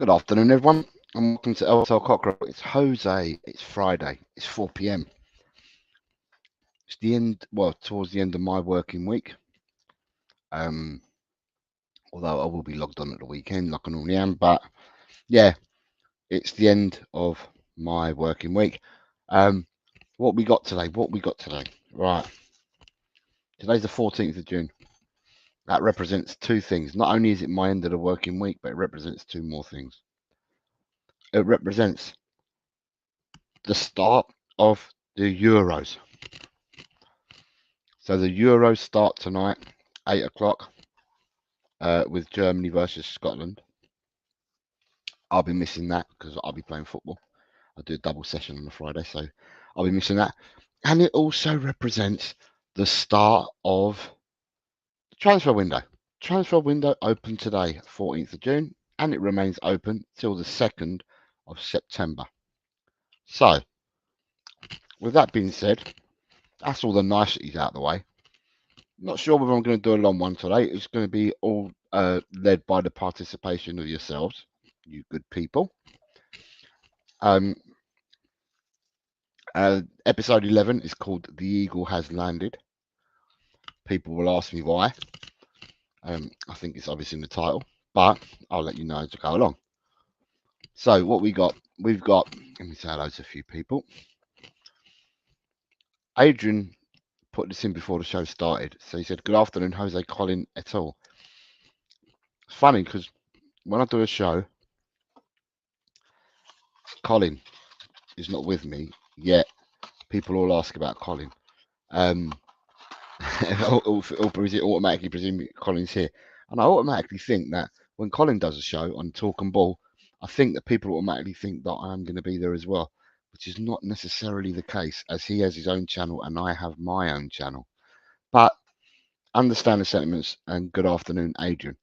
Good afternoon, everyone, and welcome to LTL Cockerel. It's Jose. It's Friday. It's 4 p.m. It's the end, well, towards the end of my working week. Um, Although I will be logged on at the weekend, like I normally am. But yeah, it's the end of my working week. What we got today? Right. Today's the 14th of June. That represents two things. Not only is it my end of the working week, but it represents two more things. It represents the start of the Euros. So the Euros start tonight, 8 o'clock, with Germany versus Scotland. I'll be missing that because I'll be playing football. I do a double session on a Friday, so I'll be missing that. And it also represents the start of the transfer window. Transfer window opened today, 14th of June, and it remains open till the 2nd of September. So, with that being said, that's all the niceties out of the way. Not sure whether I'm going to do a long one today. It's going to be all led by the participation of yourselves, you good people. Episode 11 is called The Eagle Has Landed. People will ask me why. I think it's obviously in the title, but I'll let you know as I go along. So what we've got, let me say hello to a few people. Adrian put this in before the show started. So he said, good afternoon, Jose, Colin et al. It's funny because when I do a show, Colin is not with me yet. People all ask about Colin. Or is it automatically presume Colin's here? And I automatically think that when Colin does a show on Talk and Ball, I think that people automatically think that I'm going to be there as well, which is not necessarily the case, as he has his own channel and I have my own channel. But understand the sentiments, and good afternoon, Adrian.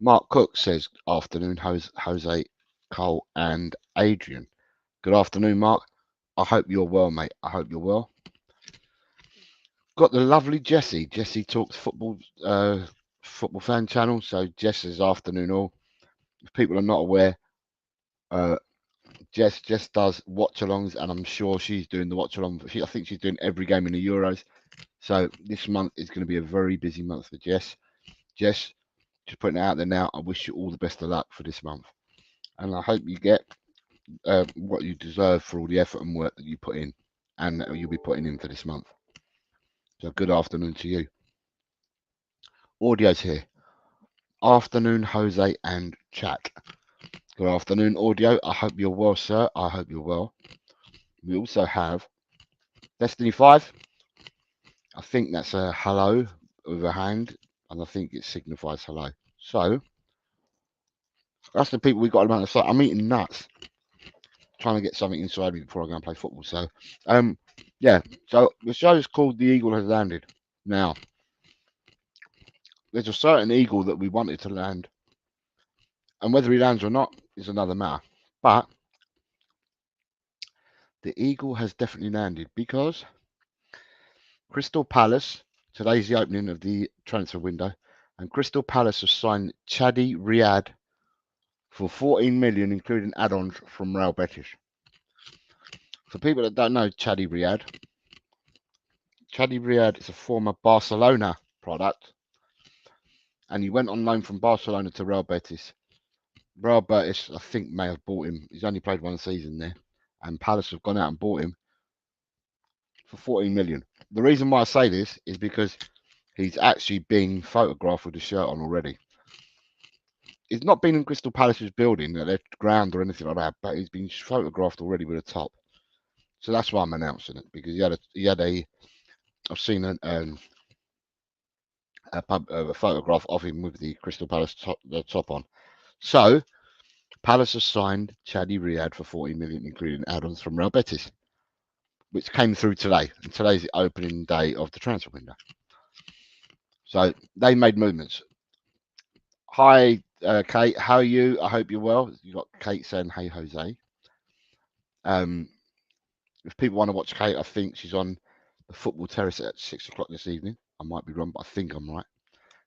Mark Cook says, afternoon, Jose, Cole, and Adrian. Good afternoon, Mark. I hope you're well, mate. I hope you're well. Got the lovely Jessie. Jessie talks football, football fan channel. So Jess's afternoon all. If people are not aware, Jess does watch-alongs, and I'm sure she's doing the watch-along. I think she's doing every game in the Euros. So this month is going to be a very busy month for Jess. Jess, just putting it out there now. I wish you all the best of luck for this month, and I hope you get what you deserve for all the effort and work that you put in, and that you'll be putting in for this month. So good afternoon to you. Audio's here. Afternoon, Jose and chat. Good afternoon, Audio. I hope you're well, sir. I hope you're well. We also have Destiny 5. I think that's a hello with a hand, and I think it signifies hello. So that's the people we got around the site. I'm eating nuts, trying to get something inside me before I go and play football. So, yeah. So the show is called The Eagle Has Landed. Now, there's a certain eagle that we wanted to land, and whether he lands or not is another matter. But the eagle has definitely landed because Crystal Palace, today's the opening of the transfer window, and Crystal Palace have signed Chadi Riyad for 14 million, including add-ons from Real Betis. For people that don't know Chadi Riyad is a former Barcelona product, and he went on loan from Barcelona to Real Betis. Real Betis, I think, may have bought him. He's only played one season there, and Palace have gone out and bought him for 14 million. The reason why I say this is because he's actually been photographed with the shirt on already. He's not been in Crystal Palace's building, their ground or anything like that, but he's been photographed already with a top. So that's why I'm announcing it, because I've seen a photograph of him with the Crystal Palace top on. So Palace has signed Chadi Riyad for 40 million, including add-ons from Real Betis, which came through today. And today's the opening day of the transfer window. So they made movements. Hi, Kate. How are you? I hope you're well. You got Kate saying, "Hey, Jose." If people want to watch Kate, I think she's on the football terrace at 6 o'clock this evening. I might be wrong, but I think I'm right.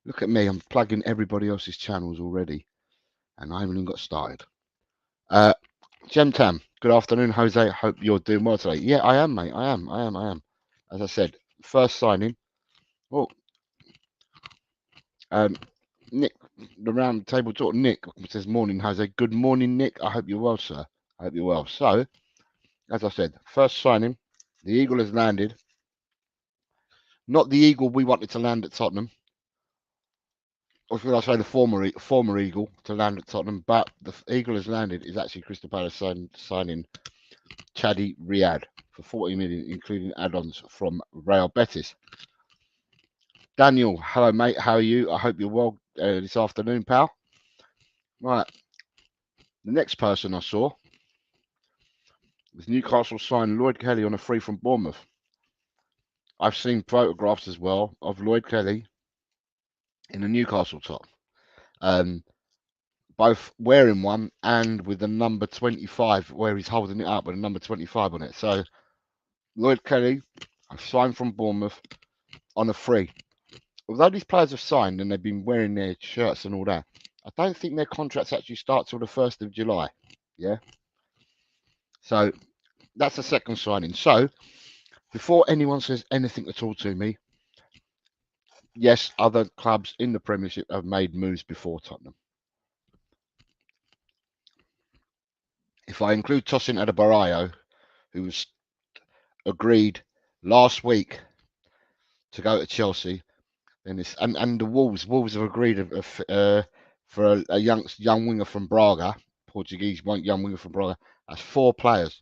Look at me. I'm plugging everybody else's channels already, and I haven't even got started. Gem Tam, good afternoon, Jose. Hope you're doing well today. Yeah, I am, mate. I am. As I said, first signing. Oh, Nick, the round table talk. Nick says, morning, Jose. Good morning, Nick. I hope you're well, sir. I hope you're well. So, as I said, first signing. The Eagle has landed. Not the Eagle we wanted to land at Tottenham. Or should I say the former Eagle to land at Tottenham, but the Eagle has landed is actually Crystal Palace signing Chadi Riyad for 40 million, including add-ons from Real Betis. Daniel, hello mate, how are you? I hope you're well this afternoon, pal. Right, the next person I saw was Newcastle signed Lloyd Kelly on a free from Bournemouth. I've seen photographs as well of Lloyd Kelly in a Newcastle top. Both wearing one and with the number 25, where he's holding it up with a number 25 on it. So Lloyd Kelly signed from Bournemouth on a free. Although these players have signed and they've been wearing their shirts and all that, I don't think their contracts actually start till the 1st of July. Yeah. So that's the second signing. So before anyone says anything at all to me, yes, other clubs in the Premiership have made moves before Tottenham. If I include Tosin Adebayo, who was agreed last week to go to Chelsea, then it's and the Wolves have agreed for a young winger from Braga, Portuguese young winger from Braga. That's 4 players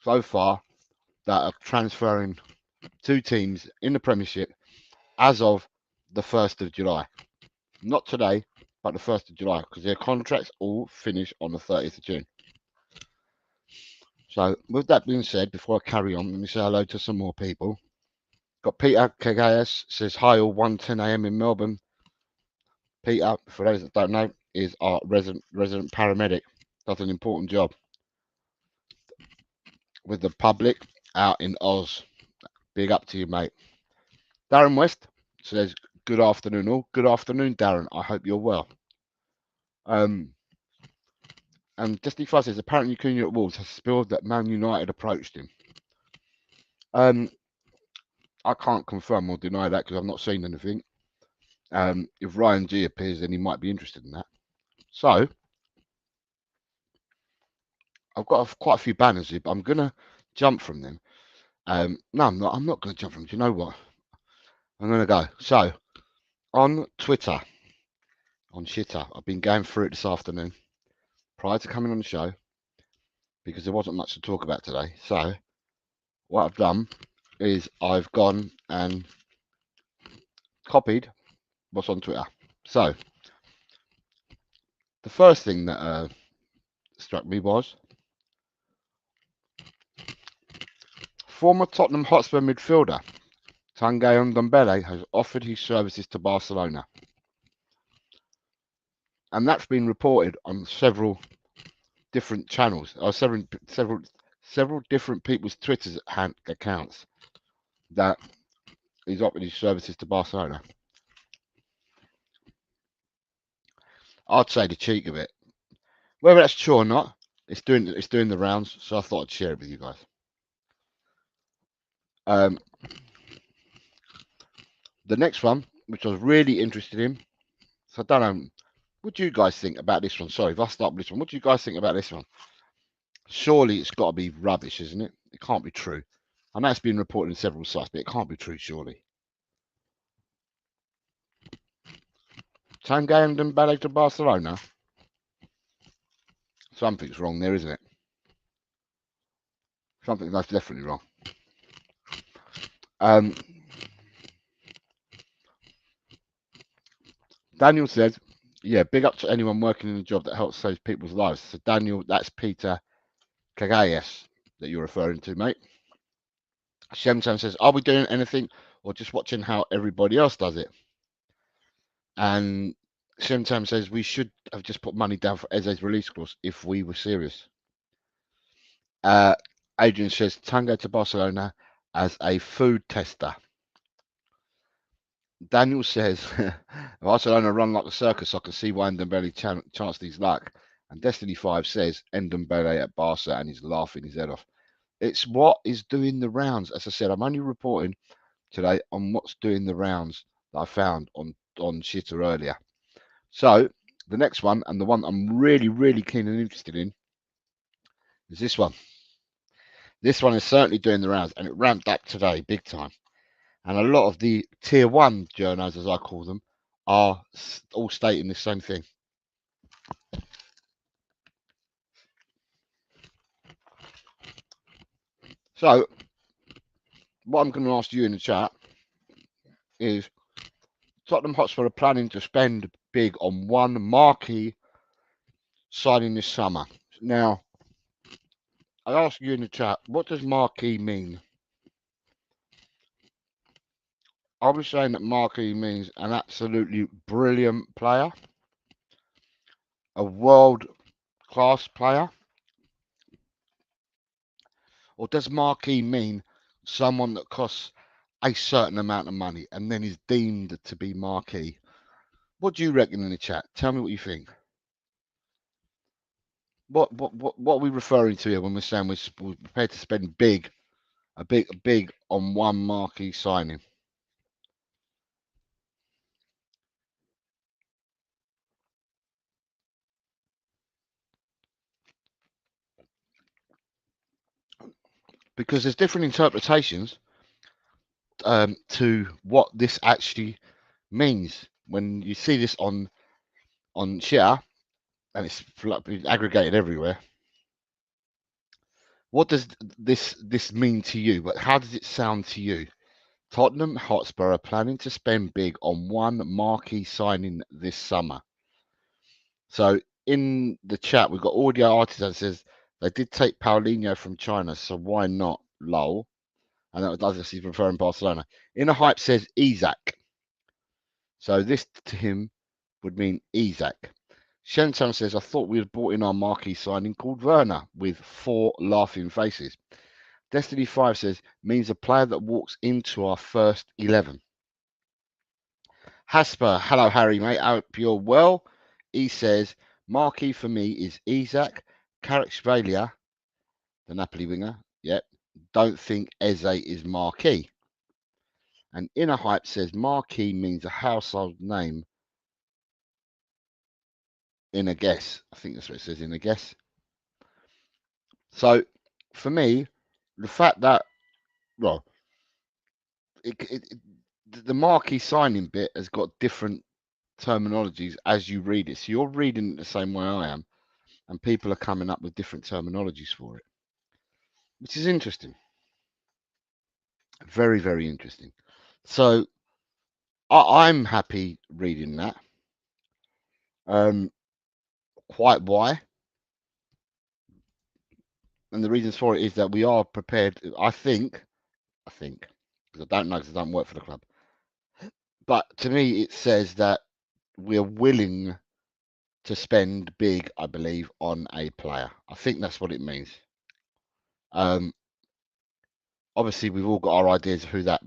so far that are transferring to teams in the Premiership as of the 1st of July. Not today, but the 1st of July, because their contracts all finish on the 30th of June. So, with that being said, before I carry on, let me say hello to some more people. Got Peter KGS says, hi all, 1:10 a.m. in Melbourne. Peter, for those that don't know, is our resident paramedic. Does an important job with the public out in Oz. Big up to you, mate. Darren West says, good afternoon all. Good afternoon, Darren. I hope you're well. And Destiny Fuzz says, apparently Cunha at Wolves has spilled that Man United approached him. I can't confirm or deny that because I've not seen anything. If Ryan G appears, then he might be interested in that. So, I've got quite a few banners here, but I'm going to jump from them. No, I'm not. I'm not going to jump from them. Do you know what? I'm going to go. So, on Twitter, on Shitter, I've been going through it this afternoon prior to coming on the show because there wasn't much to talk about today. So, what I've done is I've gone and copied what's on Twitter. So, the first thing that struck me was former Tottenham Hotspur midfielder Tanguy Ndombele has offered his services to Barcelona. And that's been reported on several different channels, or several different people's Twitter accounts that he's offered his services to Barcelona. I'd say the cheek of it. Whether that's true or not, it's doing the rounds, so I thought I'd share it with you guys. The next one, which I was really interested in, so I don't know, what do you guys think about this one? Sorry, if I start with this one, what do you guys think about this one? Surely it's got to be rubbish, isn't it? It can't be true. I know it's been reported in several sites, but it can't be true, surely. Tanguy Ndombele to Barcelona? Something's wrong there, isn't it? That's definitely wrong. Daniel says, yeah, big up to anyone working in a job that helps save people's lives. So Daniel, that's Peter Kagayes that you're referring to, mate. Shemtam says, are we doing anything or just watching how everybody else does it? And Shemtam says, we should have just put money down for Eze's release clause if we were serious. Adrian says, Tango to Barcelona as a food tester. Daniel says, Barcelona run like a circus. I can see why Ndombele chanced his luck. And Destiny 5 says Ndombele at Barca, and he's laughing his head off. It's what is doing the rounds. As I said, I'm only reporting today on what's doing the rounds that I found on Shitter earlier. So the next one, and the one I'm really, really keen and interested in, is this one. This one is certainly doing the rounds, and it ramped up today big time. And a lot of the tier one journos, as I call them, are all stating the same thing. So what I'm going to ask you in the chat is, Tottenham Hotspur are planning to spend big on one marquee signing this summer. Now, I ask you in the chat, what does marquee mean? Are we saying that marquee means an absolutely brilliant player? A world-class player? Or does marquee mean someone that costs a certain amount of money and then is deemed to be marquee? What do you reckon in the chat? Tell me what you think. What are we referring to here when we're saying we're prepared to spend big on one marquee signing? Because there's different interpretations to what this actually means. When you see this on Twitter, and it's aggregated everywhere, what does this mean to you? But how does it sound to you? Tottenham Hotspur are planning to spend big on one marquee signing this summer. So in the chat, we've got Audio Artisan that says they did take Paulinho from China, so why not? Lol. And that was obviously referring to Barcelona. Inner Hype says Isaac. So this to him would mean Isaac. Shenton says, I thought we had brought in our marquee signing called Werner with 4 laughing faces. Destiny 5 says, means a player that walks into our first 11. Hasper, hello Harry, mate. I hope you're well. He says, marquee for me is Isaac, Kvaratskhelia, the Napoli winger. Yep. Don't think Eze is marquee. And Inner Hype says, marquee means a household name in a guess. I think that's what it says, in a guess. So for me, the fact that, well, the marquee signing bit has got different terminologies as you read it. So you're reading it the same way I am, and people are coming up with different terminologies for it, which is interesting. Very, very interesting. So I'm happy reading that. Quite why? And the reasons for it is that we are prepared. I think, because I don't know, because I don't work for the club. But to me, it says that we're willing to spend big, I believe, on a player. I think that's what it means. Obviously, we've all got our ideas of who that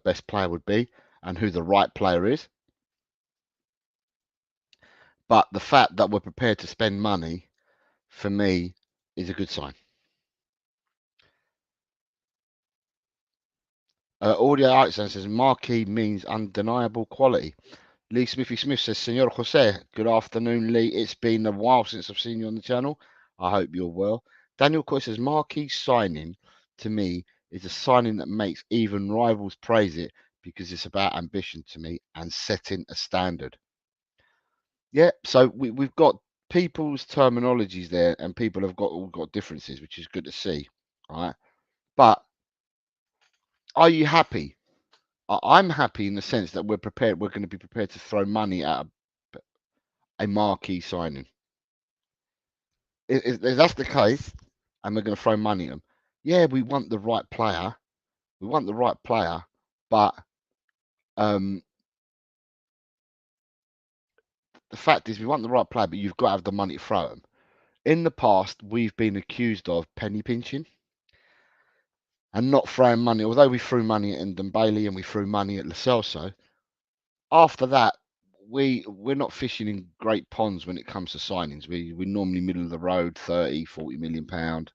best player would be and who the right player is. But the fact that we're prepared to spend money, for me, is a good sign. Audio Accent says marquee means undeniable quality. Lee Smithy Smith says, Senor Jose, good afternoon, Lee. It's been a while since I've seen you on the channel. I hope you're well. Daniel Coy says, marquee signing to me is a signing that makes even rivals praise it because it's about ambition to me and setting a standard. Yeah, so we've got people's terminologies there, and people have all got differences, which is good to see. All right, but are you happy? I'm happy in the sense that we're prepared. We're going to be prepared to throw money at a marquee signing. If that's the case, and we're going to throw money at them, yeah, we want the right player. We want the right player, but the fact is, we want the right player, but you've got to have the money to throw them. In the past, we've been accused of penny pinching and not throwing money. Although we threw money at Ndombele and we threw money at Lo Celso, after that, we're not fishing in great ponds when it comes to signings. We're normally middle of the road, 30, 40 million pound.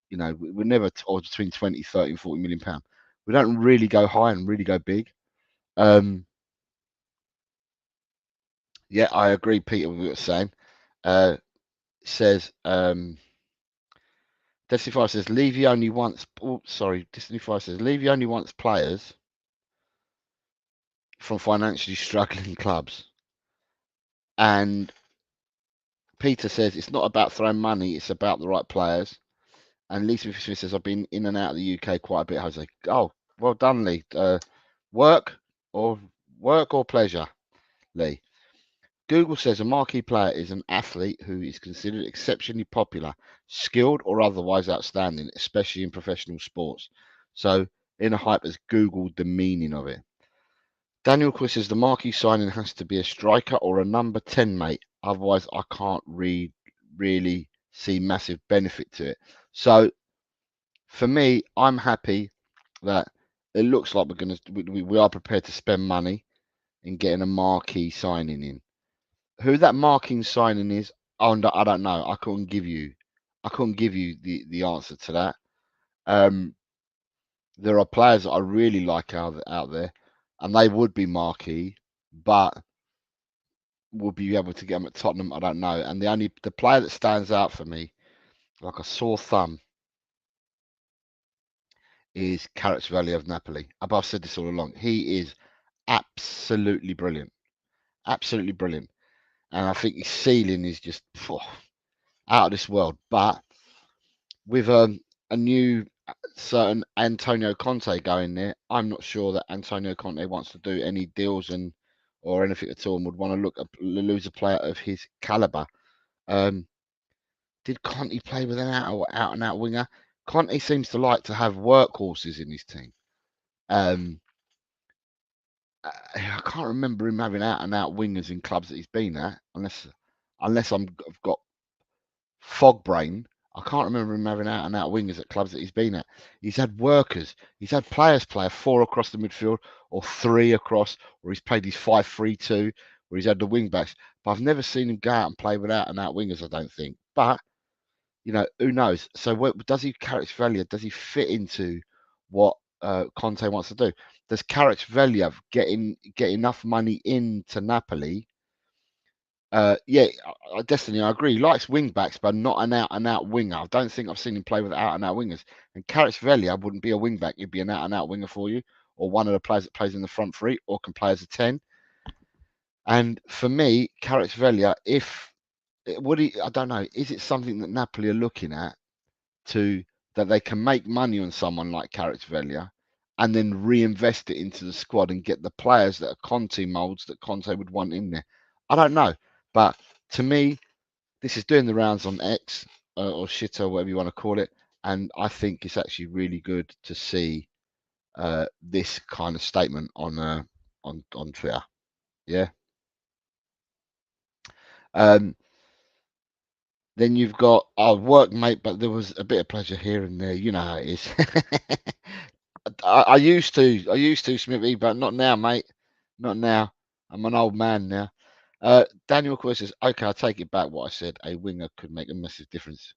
You know, we're never or between 20, 30 and 40 million pound. We don't really go high and really go big. Yeah, I agree, Peter, with what you're saying. Says Destiny 5 says Levy only wants. Oh, sorry, Destiny 5 says Levy only wants players from financially struggling clubs. And Peter says it's not about throwing money; it's about the right players. And Lisa Smith says I've been in and out of the UK quite a bit. Jose, oh, well done, Lee. Work or pleasure, Lee. Google says a marquee player is an athlete who is considered exceptionally popular, skilled or otherwise outstanding, especially in professional sports. So, in a hype has Googled the meaning of it. Daniel Quiz says the marquee signing has to be a striker or a number 10, mate. Otherwise, I can't really see massive benefit to it. So, for me, I'm happy that it looks like we are prepared to spend money in getting a marquee signing in. Who that marking signing is, I don't know. I couldn't give you the answer to that. There are players that I really like out there, and they would be marquee, but would be able to get them at Tottenham? I don't know. And the player that stands out for me, like a sore thumb, is Kvaratskhelia of Napoli. I've said this all along. He is absolutely brilliant, absolutely brilliant, and I think his ceiling is just out of this world. But with a new certain Antonio Conte going there, I'm not sure that Antonio Conte wants to do any deals or anything at all, and would want to lose a player of his caliber. Did Conte play with an out and out winger? Conte seems to like to have workhorses in his team. I can't remember him having out and out wingers in clubs that he's been at, unless I've got fog brain. I can't remember him having out and out wingers at clubs that he's been at. He's had workers. He's had players play 4 across the midfield or 3 across, or he's played his 5-3-2, where he's had the wing backs. But I've never seen him go out and play with out and out wingers, I don't think. But, you know, who knows? So does he Kvaratskhelia? Does he fit into what Conte wants to do? Does Kvaratskhelia get enough money into Napoli? Yeah, Destiny, I agree. He likes wing backs, but not an out and out winger. I don't think I've seen him play with out and out wingers. And Kvaratskhelia wouldn't be a wing back; he'd be an out and out winger for you, or one of the players that plays in the front three, or can play as a 10. And for me, Kvaratskhelia, I don't know, is it something that Napoli are looking at that they can make money on someone like Kvaratskhelia and then reinvest it into the squad and get the players that are Conte molds that Conte would want in there? I don't know. But to me, this is doing the rounds on X or Shitter, whatever you want to call it. And I think it's actually really good to see this kind of statement on Twitter. Yeah. Then you've got our work, mate, but there was a bit of pleasure here and there. You know how it is. I used to, Smithy, but not now, mate. Not now. I'm an old man now. Daniel Corey says, okay, I'll take it back what I said. A winger could make a massive difference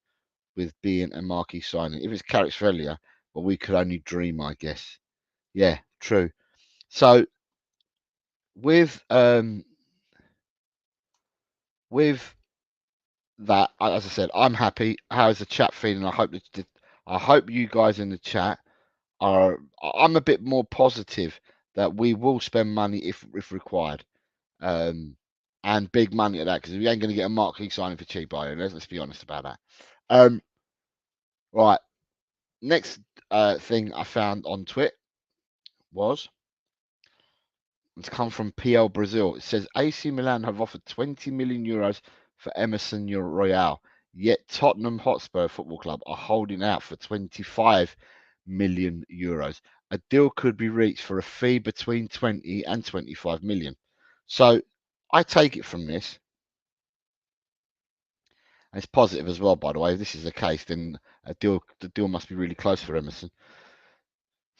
with being a marquee signing. If it's Kvaratskhelia, but we could only dream, I guess. Yeah, true. So with that, as I said, I'm happy. How's the chat feeling? I hope you guys in the chat are. I'm a bit more positive that we will spend money if required, and big money at that, because we ain't going to get a marquee signing for cheap, are you? Let's be honest about that. Right. Next thing I found on Twitter was it's come from PL Brazil. It says AC Milan have offered 20 million euros for Emerson Royale, yet Tottenham Hotspur Football Club are holding out for 25 million euros. A deal could be reached for a fee between 20 and 25 million. So I take it from this, and it's positive as well, by the way. If this is the case, then the deal must be really close for Emerson.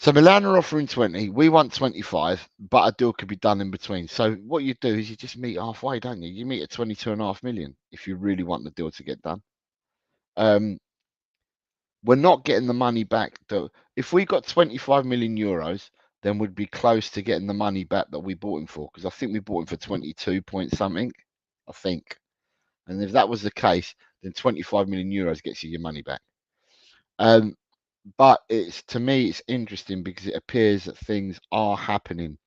So Milan are offering 20. We want 25, but a deal could be done in between. So what you do is you just meet halfway, don't you? You meet at 22.5 million if you really want the deal to get done. We're not getting the money back. If we got 25 million euros, then we'd be close to getting the money back that we bought him for. Because I think we bought him for 22 point something, I think. And if that was the case, then 25 million euros gets you your money back. But it's, to me, it's interesting because it appears that things are happening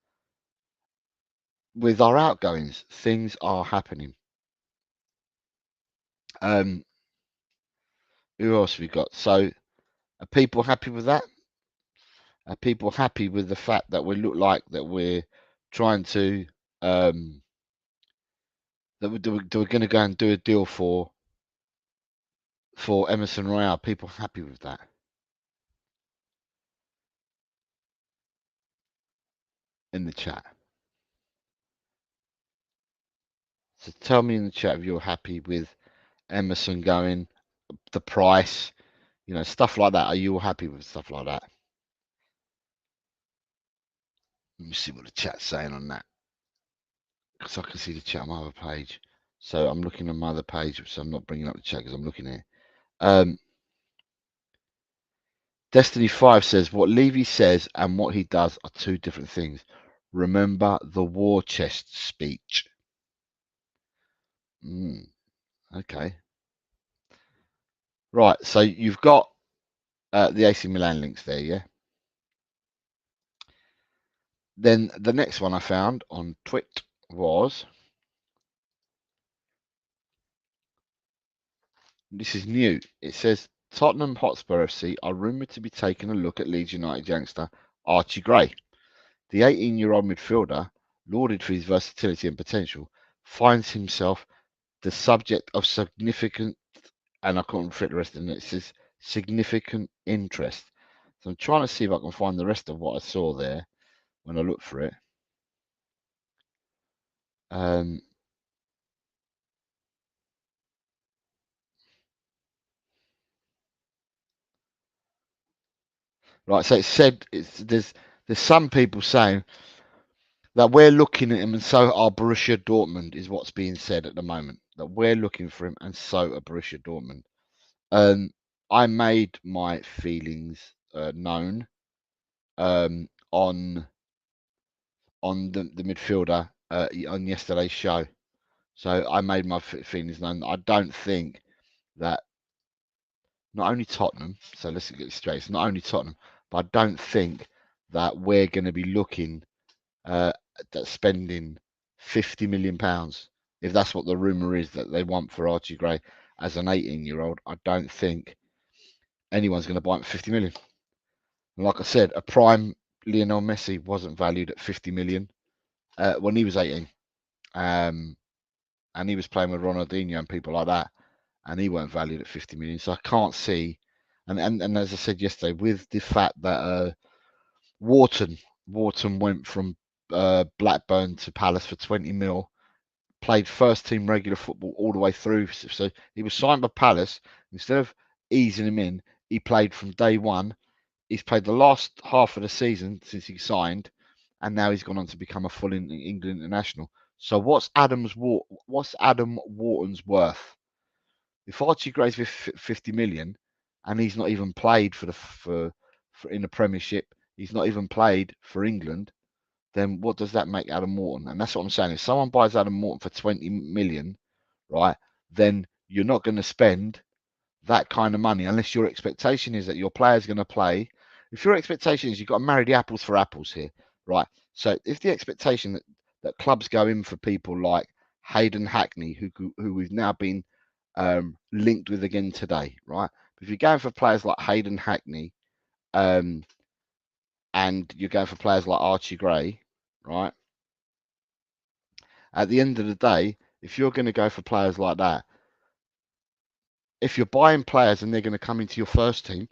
with our outgoings. Things are happening. Who else have we got? So, are people happy with that? Are people happy with the fact that we look like that we're trying to that we're going to go and do a deal for Emerson Royale? People happy with that? In the chat. So tell me in the chat if you're happy with Emerson going, the price, stuff like that. Are you all happy with stuff like that? Let me see what the chat's saying on that, because I can see the chat on my other page. So I'm looking on my other page, so I'm not bringing up the chat because I'm looking here. Destiny 5 says, what Levy says and what he does are two different things. Remember the war chest speech. Okay. Right, so you've got the AC Milan links there, yeah? Then the next one I found on Twit was, this is new. It says, Tottenham Hotspur FC are rumoured to be taking a look at Leeds United youngster Archie Gray. The 18-year-old midfielder, lauded for his versatility and potential, finds himself the subject of significant, and I can't fit the rest of it, it says significant interest. So I'm trying to see if I can find the rest of what I saw there when I looked for it. Right, so it said there's some people saying that we're looking at him, and so are Borussia Dortmund, is what's being said at the moment. That we're looking for him, and so are Borussia Dortmund. I made my feelings known on the midfielder on yesterday's show. So I made my feelings known. I don't think that not only Tottenham, so let's get it straight, it's not only Tottenham, but I don't think that we're going to be looking at spending £50 million, if that's what the rumour is that they want for Archie Gray as an 18-year-old. I don't think anyone's going to buy him for 50 million. And like I said, a prime Lionel Messi wasn't valued at 50 million when he was 18. And he was playing with Ronaldinho and people like that, and he weren't valued at 50 million. So I can't see, and as I said yesterday, with the fact that Wharton went from Blackburn to Palace for 20 mil, played first team regular football all the way through. So he was signed by Palace. Instead of easing him in, he played from day one. He's played the last half of the season since he signed, and now he's gone on to become a full England international. So what's Adam Wharton's worth? If Archie Gray's 50 million, and he's not even played for in the Premiership, he's not even played for England, then what does that make Adam Wharton? And that's what I'm saying. If someone buys Adam Wharton for 20 million, right, then you're not going to spend that kind of money unless your expectation is that your player's going to play. If your expectation is you've got to marry the apples for apples here, right? So if the expectation that clubs go in for people like Hayden Hackney, who we've now been linked with again today, right? If you're going for players like Hayden Hackney, and you're going for players like Archie Gray, right? At the end of the day, if you're going to go for players like that, if you're buying players and they're going to come into your first team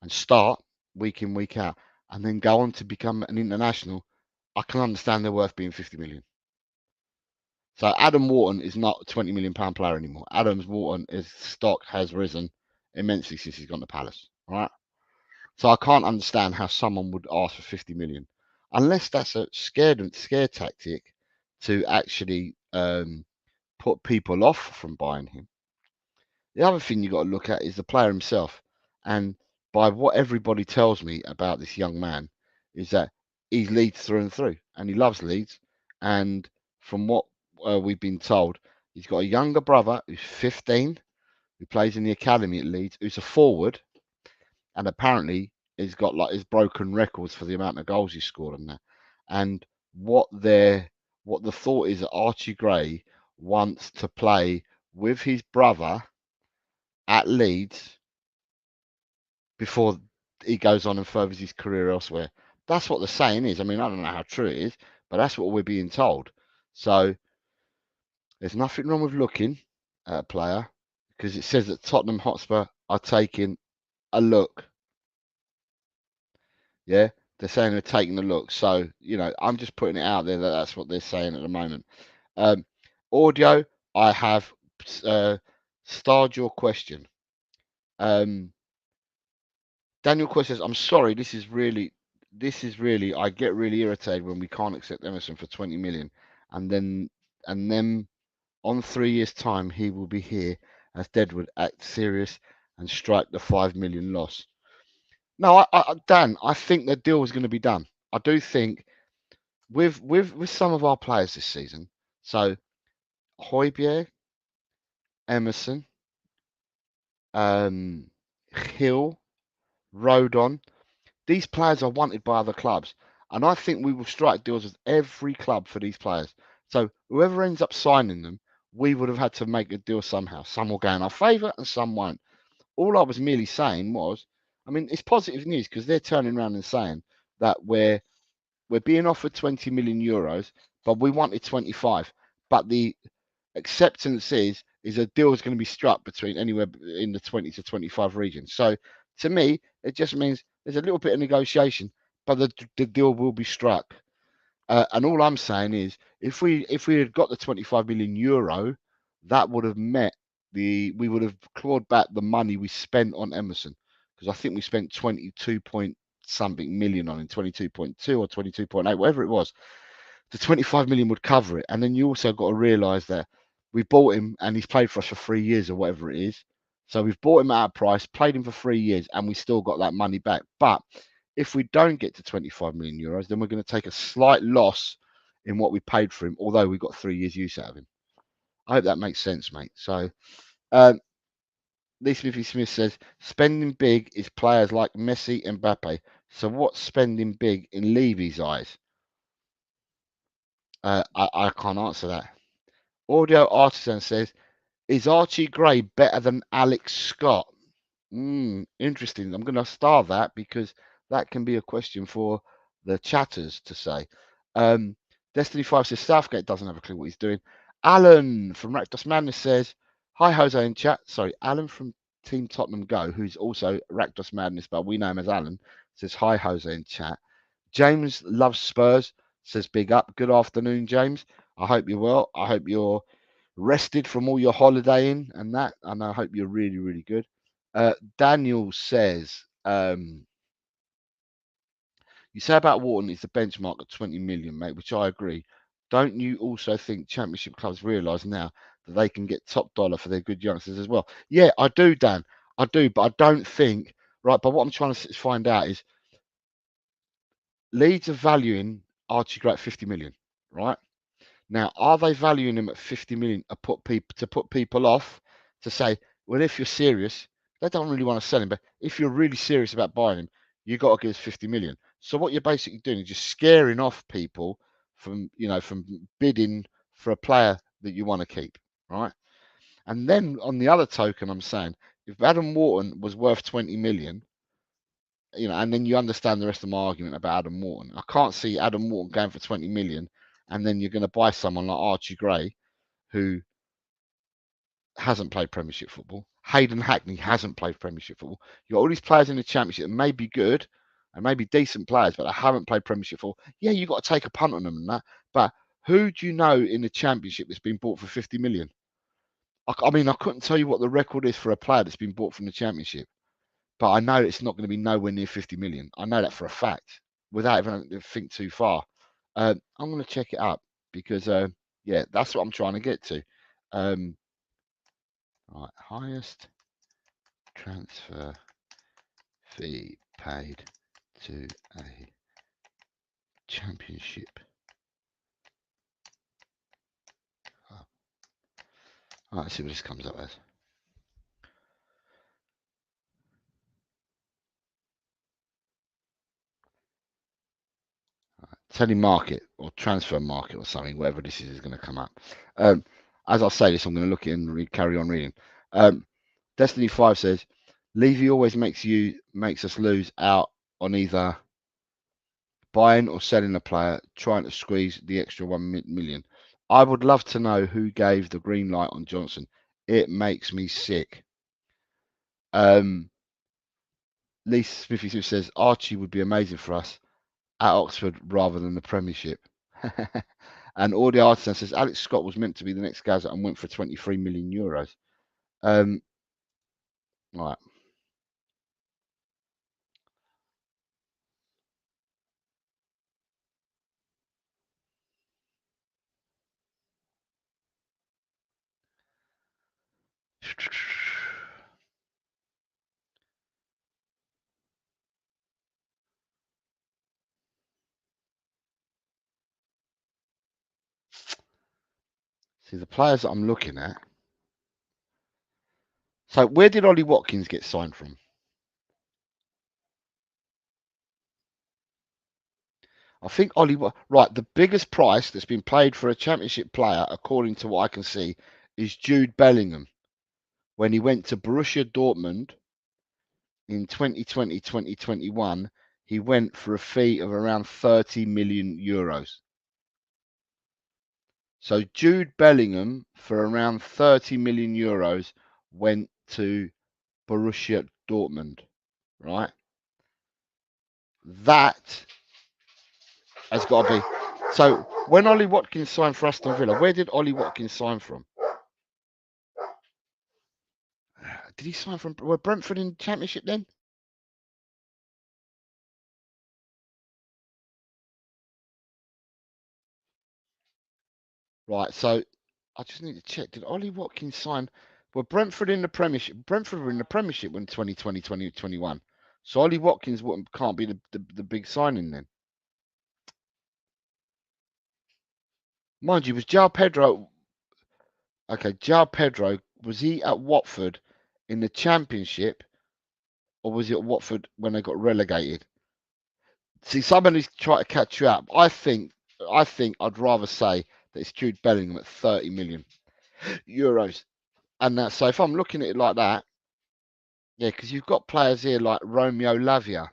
and start week in, week out, and then go on to become an international, I can understand they're worth being 50 million. So Adam Wharton is not a 20 million pound player anymore. Adam Wharton, his stock has risen immensely since he's gone to Palace. All right. So I can't understand how someone would ask for 50 million, unless that's a scare tactic to actually put people off from buying him. The other thing you've got to look at is the player himself. And by what everybody tells me about this young man is that he's Leeds through and through, and he loves Leeds. And from what we've been told, he's got a younger brother who's 15, who plays in the academy at Leeds, who's a forward, and apparently he's got like his broken records for the amount of goals he's scored on that. And what the thought is that Archie Gray wants to play with his brother at Leeds before he goes on and furthers his career elsewhere. That's what the saying is. I mean, I don't know how true it is, but that's what we're being told. So there's nothing wrong with looking at a player, because it says that Tottenham Hotspur are taking a look. Yeah, they're saying they're taking a look. So, I'm just putting it out there that that's what they're saying at the moment. Audio, I have starred your question. Daniel Quest says, I'm sorry, this is really, I get really irritated when we can't accept Emerson for 20 million. And then on 3 years' time, he will be here as Deadwood act serious and strike the 5 million loss. No, Dan, I think the deal is going to be done. I do think with some of our players this season, so Højbjerg, Emerson, Hill, Rodon, these players are wanted by other clubs, and I think we will strike deals with every club for these players. So whoever ends up signing them, we would have had to make a deal somehow. Some will go in our favour and some won't. All I was merely saying was, I mean, it's positive news because they're turning around and saying that we're being offered 20 million euros, but we wanted 25. But the acceptance is a deal is going to be struck between anywhere in the 20 to 25 region. So to me, it just means there's a little bit of negotiation, but the deal will be struck. And all I'm saying is, if we had got the 25 million euro, that would have met we would have clawed back the money we spent on Emerson, because I think we spent 22 point something million on him, 22.2 or 22.8, whatever it was. The 25 million would cover it. And then you also got to realise that we bought him and he's played for us for 3 years or whatever it is. So we've bought him at a price, played him for 3 years, and we still got that money back. But if we don't get to 25 million euros, then we're going to take a slight loss in what we paid for him, although we got 3 years use out of him. I hope that makes sense, mate. So Lee Smithy Smith says, spending big is players like Messi and Mbappe. So what's spending big in Levy's eyes? I can't answer that. Audio Artisan says, is Archie Gray better than Alex Scott? Interesting. I'm going to star that because that can be a question for the chatters to say. Destiny 5 says, Southgate doesn't have a clue what he's doing. Alan from Rakdos Madness says, hi, Jose in chat. Sorry, Alan from Team Tottenham Go, who's also Rakdos Madness, but we know him as Alan, says, hi, Jose in chat. James loves Spurs, says, big up. Good afternoon, James. I hope you're well. I hope you're rested from all your holidaying and that, and I hope you're really, really good. Daniel says, you say about Wharton is the benchmark at 20 million, mate, which I agree. Don't you also think championship clubs realise now that they can get top dollar for their good youngsters as well? Yeah, I do, Dan. I do, but I don't think, right, but what I'm trying to find out is Leeds are valuing Archie Gray at 50 million, right? Now, are they valuing him at 50 million to put people off, to say, well, if you're serious, they don't really want to sell him, but if you're really serious about buying him, you got to give us 50 million. So what you're basically doing is just scaring off people from bidding for a player that you want to keep, right? And then on the other token, I'm saying, if Adam Wharton was worth 20 million, and then you understand the rest of my argument about Adam Wharton. I can't see Adam Wharton going for 20 million, and then you're going to buy someone like Archie Gray, who hasn't played Premiership football. Hayden Hackney hasn't played Premiership football. You've got all these players in the Championship that may be good and may be decent players, but they haven't played Premiership football. Yeah, you've got to take a punt on them and that. But who do you know in the Championship that's been bought for 50 million? I mean, I couldn't tell you what the record is for a player that's been bought from the Championship. but I know it's not going to be nowhere near 50 million. I know that for a fact, without even having to think too far. I'm going to check it up because, yeah, that's what I'm trying to get to. Right, highest transfer fee paid to a championship. All right, let's see what this comes up as. Telemarket or transfer market or something, whatever this is going to come up. As I say this, I'm going to look at it and carry on reading. Destiny 5 says, Levy always makes us lose out on either buying or selling a player, trying to squeeze the extra 1 million. I would love to know who gave the green light on Johnson. It makes me sick. Lisa Smithy says Archie would be amazing for us at Oxford rather than the Premiership. And Audi Artisan says Alex Scott was meant to be the next Gazette and went for 23 million euros. Right. See, the players that I'm looking at. So, where did Ollie Watkins get signed from? I think right, the biggest price that's been paid for a championship player, according to what I can see, is Jude Bellingham. When he went to Borussia Dortmund in 2020-2021, he went for a fee of around 30 million euros. So Jude Bellingham for around 30 million euros went to Borussia Dortmund, right? That has got to be. So when Ollie Watkins signed for Aston Villa, where did Ollie Watkins sign from? Did he sign from Brentford in the Championship then? Right, so I just need to check. Did Ollie Watkins sign? Well, Brentford in the Premiership. Brentford were in the Premiership when 2020, 2021. So Ollie Watkins can't be the big signing then. Mind you, was João Pedro. Okay, João Pedro, was he at Watford in the Championship, or was it at Watford when they got relegated? See, somebody's trying to catch you up. I think I'd rather say that it's Jude Bellingham at 30 million euros. And that, so if I'm looking at it like that, yeah, because you've got players here like Romeo Lavia.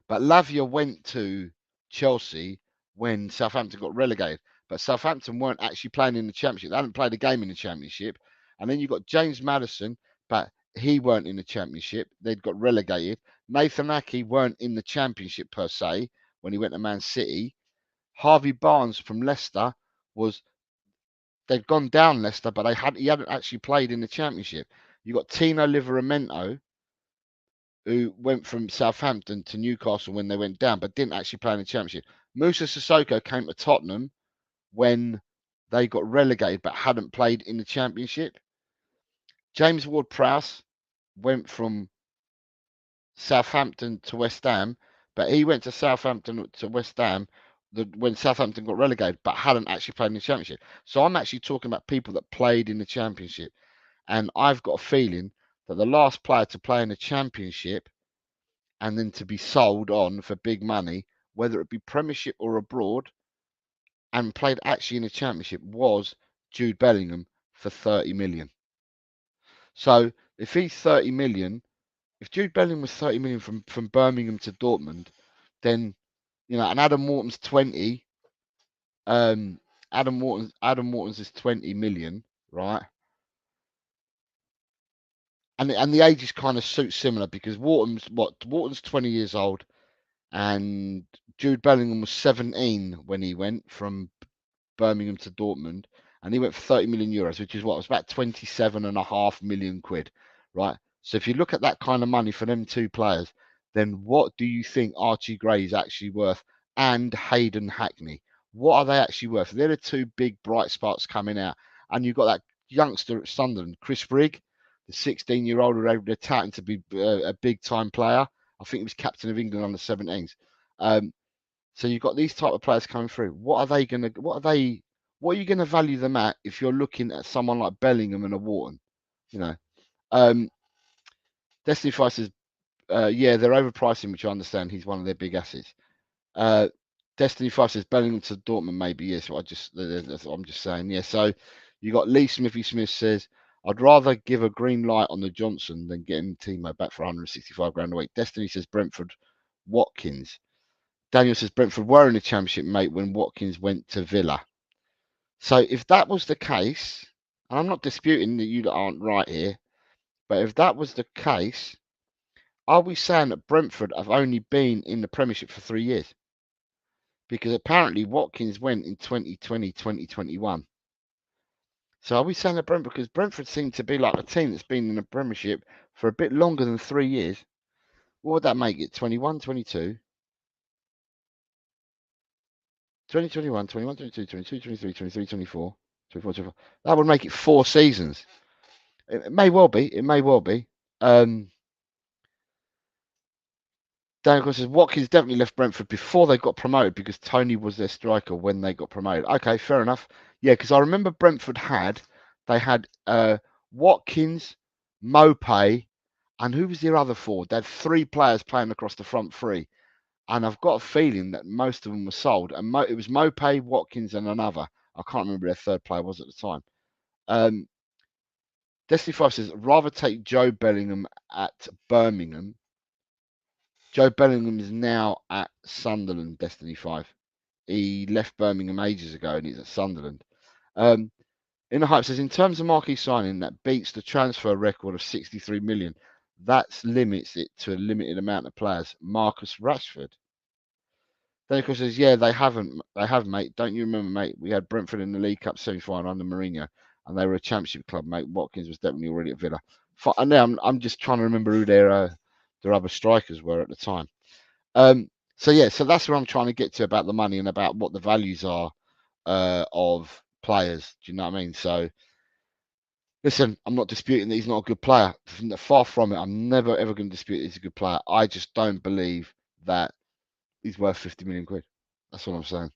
But Lavia went to Chelsea when Southampton got relegated. But Southampton weren't actually playing in the Championship. They hadn't played a game in the Championship. And then you've got James Maddison, but he weren't in the Championship. They'd got relegated. Nathan Ake weren't in the Championship per se when he went to Man City. Harvey Barnes from Leicester they'd gone down Leicester, but he hadn't actually played in the Championship. You got Tino Livramento, who went from Southampton to Newcastle when they went down, but didn't actually play in the Championship. Musa Sissoko came to Tottenham when they got relegated, but hadn't played in the Championship. James Ward-Prowse went from Southampton to West Ham, but he went to Southampton to West Ham when Southampton got relegated, but hadn't actually played in the Championship. So I'm actually talking about people that played in the Championship. And I've got a feeling that the last player to play in the Championship and then to be sold on for big money, whether it be Premiership or abroad, and played actually in the Championship, was Jude Bellingham for 30 million. So if he's 30 million, if Jude Bellingham was 30 million from Birmingham to Dortmund, then, you know, and Adam Morton's 20. Adam Morton's is 20 million, right? And the ages kind of suit similar because Wharton's 20 years old, and Jude Bellingham was 17 when he went from Birmingham to Dortmund, and he went for 30 million euros, which is what, it was about 27.5 million quid, right? So if you look at that kind of money for them two players, then what do you think Archie Gray is actually worth, and Hayden Hackney? What are they actually worth? They're the two big bright spots coming out. And you've got that youngster at Sunderland, Chris Brigg, the 16-year-old who they're touting to be a big-time player. I think he was captain of England under 17s. So you've got these type of players coming through. What are you gonna value them at if you're looking at someone like Bellingham and a Wharton? You know, Destiny Five says, yeah, they're overpricing, which I understand. He's one of their big assets. Destiny 5 says Bellingham to Dortmund, maybe. Yes, that's what I'm just saying. Yeah, so you got Lee Smithy Smith says, I'd rather give a green light on the Johnson than getting Timo back for 165 grand a week. Destiny says Brentford, Watkins. Daniel says Brentford were in the Championship, mate, when Watkins went to Villa. So if that was the case, and I'm not disputing that you aren't right here, but if that was the case, are we saying that Brentford have only been in the Premiership for 3 years? Because apparently Watkins went in 2020, 2021. So are we saying that Brentford, because Brentford seem to be like a team that's been in the Premiership for a bit longer than 3 years? What would that make it? 21, 22, 2021, 21, 22, 22, 23, 23, 24, 24, 24. That would make it 4 seasons. It may well be. It may well be. Daniel says Watkins definitely left Brentford before they got promoted because Tony was their striker when they got promoted. Okay, fair enough. Yeah, because I remember Brentford had Watkins, Mopay, and who was their other forward? They had 3 players playing across the front 3, and I've got a feeling that most of them were sold. And it was Mopay, Watkins, and another. I can't remember who their 3rd player was at the time. Destiny 5 says rather take Joe Bellingham at Birmingham. Joe Bellingham is now at Sunderland, Destiny 5. He left Birmingham ages ago and he's at Sunderland. In the Hype says, in terms of marquee signing, that beats the transfer record of 63 million. That limits it to a limited amount of players. Marcus Rashford. Then of course says, yeah, they have, mate. Don't you remember, mate? We had Brentford in the League Cup semi-final under Mourinho, and they were a Championship club, mate. Watkins was definitely already at Villa. And now I'm just trying to remember who their other strikers were at the time. So yeah, so that's where I'm trying to get to about the money and about what the values are of players. Do you know what I mean? So listen, I'm not disputing that he's not a good player. Far from it. I'm never ever going to dispute he's a good player. I just don't believe that he's worth 50 million quid. That's what I'm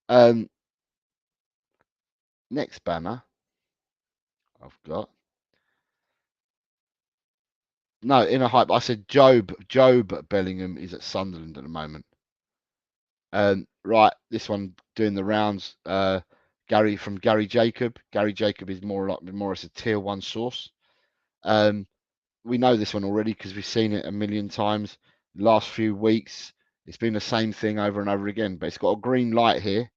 saying. Next banner I've got. No, in a hype. I said Job Bellingham is at Sunderland at the moment. Right, this one doing the rounds. Gary Jacob. Gary Jacob is more as a tier 1 source. We know this one already because we've seen it a million times. Last few weeks, it's been the same thing over and over again, but it's got a green light here.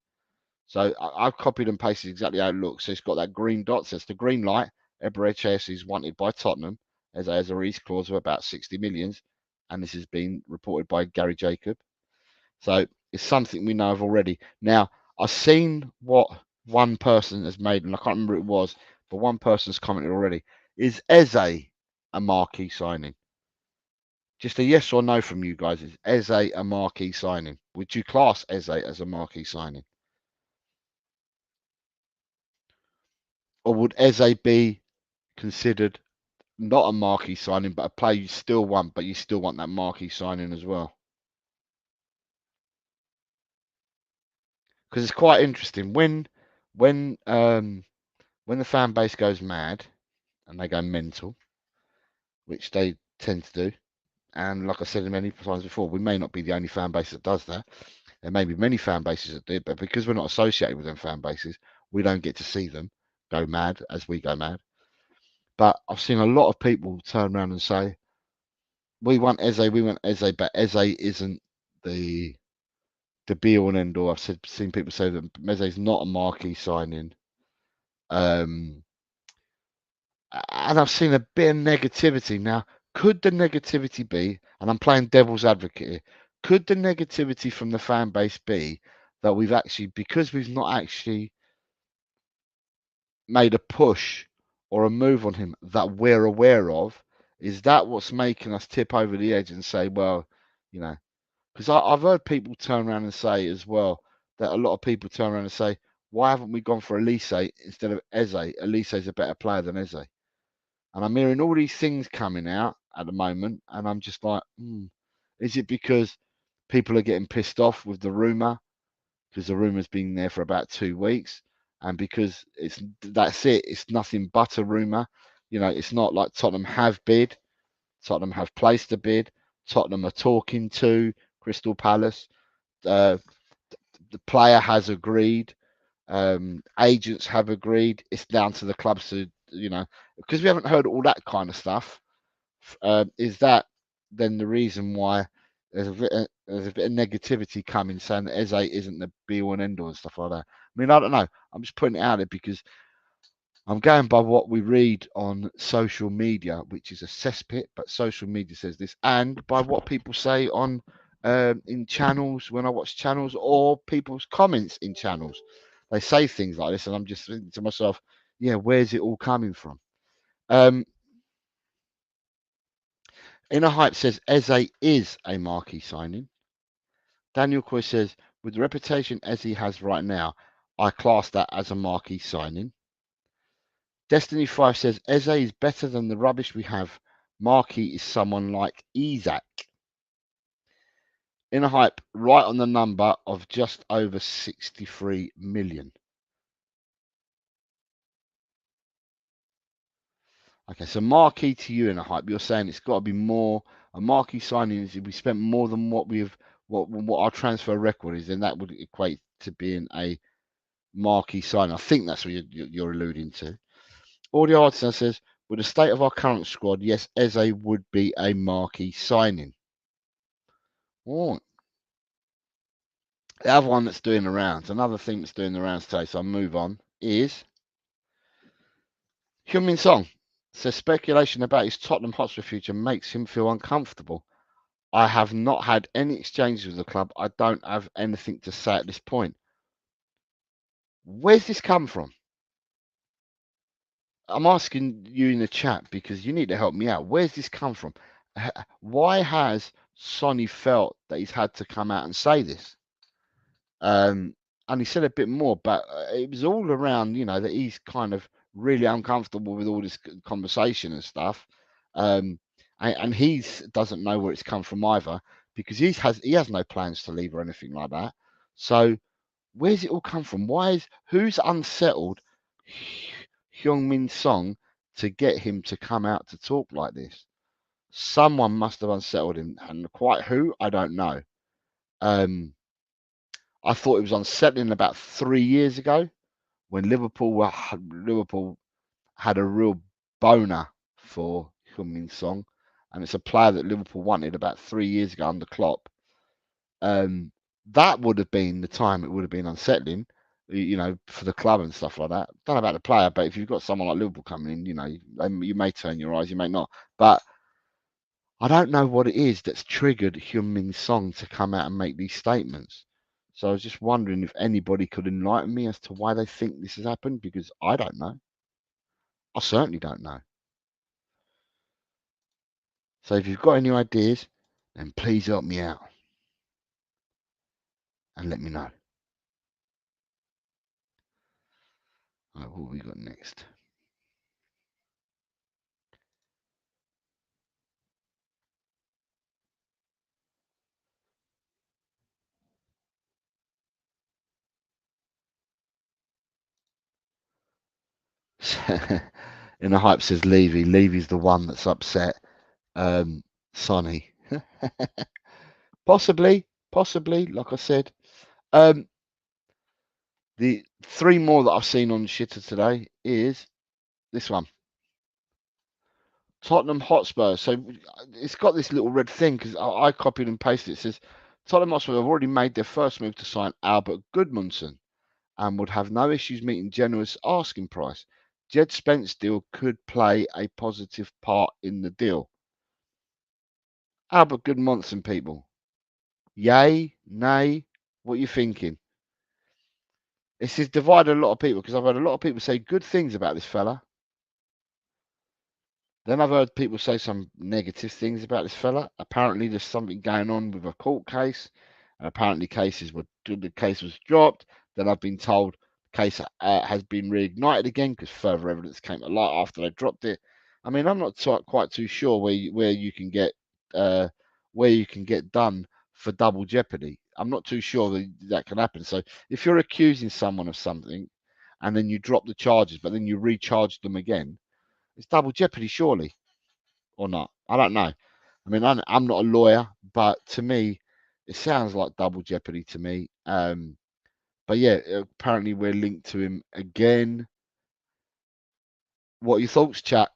So I've copied and pasted exactly how it looks. So it's got that green dot. So it's the green light. Eberechi is wanted by Tottenham as a release clause of about 60 millions. And this has been reported by Gary Jacob. So it's something we know of already. Now, I've seen what one person has made, and I can't remember who it was, but one person's commented already. Is Eze a marquee signing? Just a yes or no from you guys. Is Eze a marquee signing? Would you class Eze as a marquee signing? Or would Eze be considered not a marquee signing, but a player you still want, but you still want that marquee signing as well? Because it's quite interesting when the fan base goes mad and they go mental, which they tend to do. And like I said many times before, we may not be the only fan base that does that. There may be many fan bases that do, but because we're not associated with them fan bases, we don't get to see them go mad as we go mad. But I've seen a lot of people turn around and say, we want Eze, but Eze isn't the be all and end all. Seen people say that Eze's not a marquee signing. And I've seen a bit of negativity. Now, could the negativity be, and I'm playing devil's advocate here, could the negativity from the fan base be that we've actually, because we've not actually made a push or a move on him that we're aware of, Is that what's making us tip over the edge and say, well, you know, because I've heard people turn around and say as well that a lot of people turn around and say, why haven't we gone for Elise instead of Eze? Elise is a better player than Eze. And I'm hearing all these things coming out at the moment, and I'm just like, is it because people are getting pissed off with the rumour? Because the rumour's been there for about 2 weeks, and because that's it. It's nothing but a rumour. You know, it's not like Tottenham have bid. Tottenham have placed a bid. Tottenham are talking to Crystal Palace. The player has agreed. Agents have agreed. It's down to the clubs to, because we haven't heard all that kind of stuff. Is that then the reason why there's a bit of negativity coming saying that Eze isn't the be all and end all and stuff like that? I mean, I don't know. I'm just putting it out there because I'm going by what we read on social media, which is a cesspit, but social media says this, and by what people say on in channels when I watch channels or people's comments in channels. They say things like this, and I'm just thinking to myself, yeah, where's it all coming from? Inner Hype says Eze is a marquee signing. Daniel Coy says, with the reputation Eze has right now, I class that as a marquee signing. Destiny 5 says Eze is better than the rubbish we have. Marquee is someone like Isaac. Inner Hype, right on the number of just over 63 million. Okay, so marquee to you, Inner Hype, you're saying it's got to be more. A marquee signing is if we spent more than what our transfer record is, then that would equate to being a marquee signing. I think that's what you're alluding to. Audio Artisan says, with the state of our current squad, yes, Eze would be a marquee signing. Oh, the other one that's doing the rounds, another thing that's doing the rounds today, so I'll move on, is Heung-min Song. Says speculation about his Tottenham Hotspur future makes him feel uncomfortable. I have not had any exchanges with the club. I don't have anything to say at this point. Where's this come from? I'm asking you in the chat because you need to help me out. Where's this come from? Why has Sonny felt that he's had to come out and say this? And he said a bit more, but it was all around, that he's kind of really uncomfortable with all this conversation and stuff. And he doesn't know where it's come from either because he has no plans to leave or anything like that. So where's it all come from? Who's unsettled Heung-min Song to get him to come out to talk like this? Someone must have unsettled him, and quite who, I don't know. I thought it was unsettling about 3 years ago when Liverpool had a real boner for Heung-min Song, and it's a player that Liverpool wanted about 3 years ago under Klopp. That would have been the time it would have been unsettling, for the club and stuff like that. Don't know about the player, but if you've got someone like Liverpool coming in, you may turn your eyes, you may not. But I don't know what it is that's triggered Heung-min Song to come out and make these statements. So I was just wondering if anybody could enlighten me as to why they think this has happened, because I don't know. I certainly don't know. So if you've got any ideas, then please help me out and let me know. All right, what have we got next? In the hype says Levy. Levy's the one that's upset Sonny. Possibly, like I said. The 3 more that I've seen on Shitter today is this one. Tottenham Hotspur. So it's got this little red thing because I copied and pasted it. It says Tottenham Hotspur have already made their first move to sign Albert Gudmundsson and would have no issues meeting generous asking price. Jed Spence deal could play a positive part in the deal. Albert Gudmundsson, people. Yay, nay, what are you thinking? This has divided a lot of people because I've had a lot of people say good things about this fella. Then I've heard people say some negative things about this fella. Apparently, there's something going on with a court case. Apparently, the case was dropped. Then I've been told the case has been reignited again because further evidence came to light after they dropped it. I mean, I'm not quite too sure where you can get done for double jeopardy. I'm not too sure that can happen. So if you're accusing someone of something and then you drop the charges, but then you recharge them again, it's double jeopardy, surely, or not? I don't know. I mean, I'm not a lawyer, but to me, it sounds like double jeopardy to me. But yeah, apparently we're linked to him again. What are your thoughts, chat?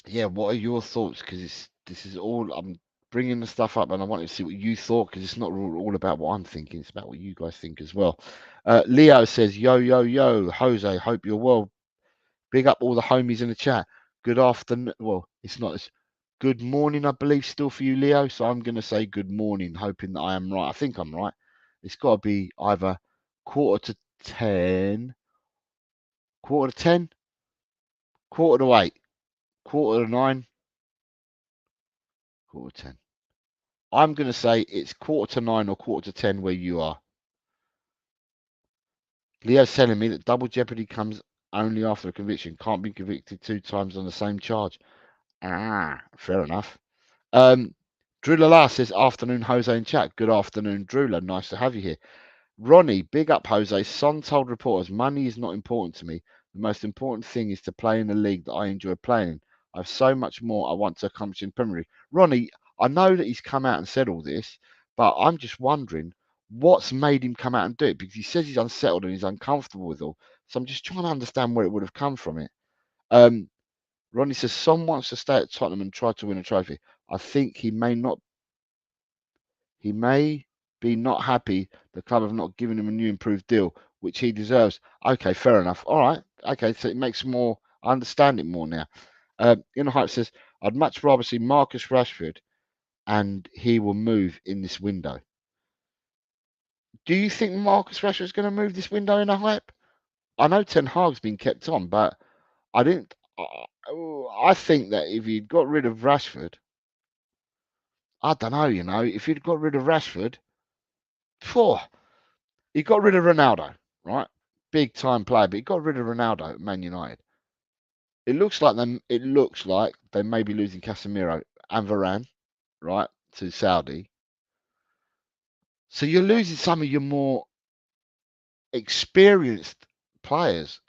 Yeah, what are your thoughts? Because this is all I'm bringing the stuff up, and I wanted to see what you thought because it's not all about what I'm thinking; it's about what you guys think as well. Leo says, "Yo, yo, yo, Jose, hope you're well. Big up all the homies in the chat. Good afternoon. Well, it's not. It's good morning, I believe, still for you, Leo. So I'm going to say good morning, hoping that I am right. I think I'm right. It's got to be either 10:15, 10:15, 8:15, 9:15, 10:15. I'm going to say it's 9:15 or 10:15 where you are. Leo's telling me that double jeopardy comes only after a conviction. Can't be convicted 2 times on the same charge. Ah, fair enough. Driller says, afternoon, Jose in chat. Good afternoon, Driller. Nice to have you here. Ronnie, big up, Jose. Son told reporters, money is not important to me. The most important thing is to play in a league that I enjoy playing in. I have so much more I want to accomplish in Premier League. Ronnie, I know that he's come out and said all this, but I'm just wondering what's made him come out and do it, because he says he's unsettled and he's uncomfortable with all. So I'm just trying to understand where it would have come from it. Ronnie says, Son wants to stay at Tottenham and try to win a trophy. I think he may be not happy the club have not given him a new improved deal, which he deserves. Okay, fair enough. All right. Okay, so it makes more. I understand it more now. Inner Hype says, I'd much rather see Marcus Rashford and he will move in this window. Do you think Marcus Rashford is going to move this window, Inner Hype? I know Ten Hag's been kept on, but I didn't. I think that if you'd got rid of Rashford, I don't know, if you'd got rid of Rashford, phew, he got rid of Ronaldo, right? Big time player, but he got rid of Ronaldo at Man United. It looks like they may be losing Casemiro and Varane, right, to Saudi. So you're losing some of your more experienced players.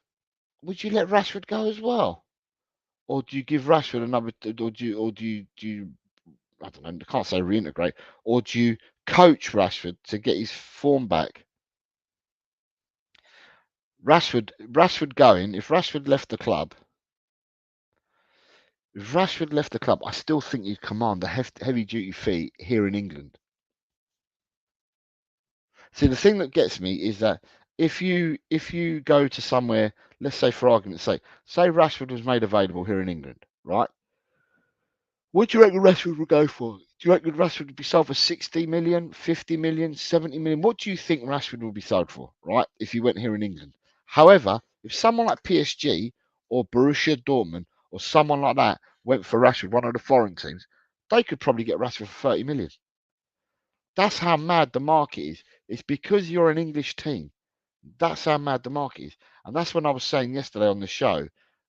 Would you let Rashford go as well, or do you give Rashford another? Or do you? I don't know. I can't say reintegrate, or do you coach Rashford to get his form back? Rashford going. If Rashford left the club, I still think you'd command a heavy duty fee here in England. See, the thing that gets me is that if you go to somewhere, let's say for argument's sake, say Rashford was made available here in England, right? What do you reckon Rashford would go for? Do you reckon Rashford would be sold for 60 million, 50 million, 70 million? What do you think Rashford would be sold for, right? If you went here in England. However, if someone like PSG or Borussia Dortmund or someone like that went for Rashford, one of the foreign teams, they could probably get Rashford for 30 million. That's how mad the market is. It's because you're an English team. That's how mad the market is. And that's when I was saying yesterday on the show,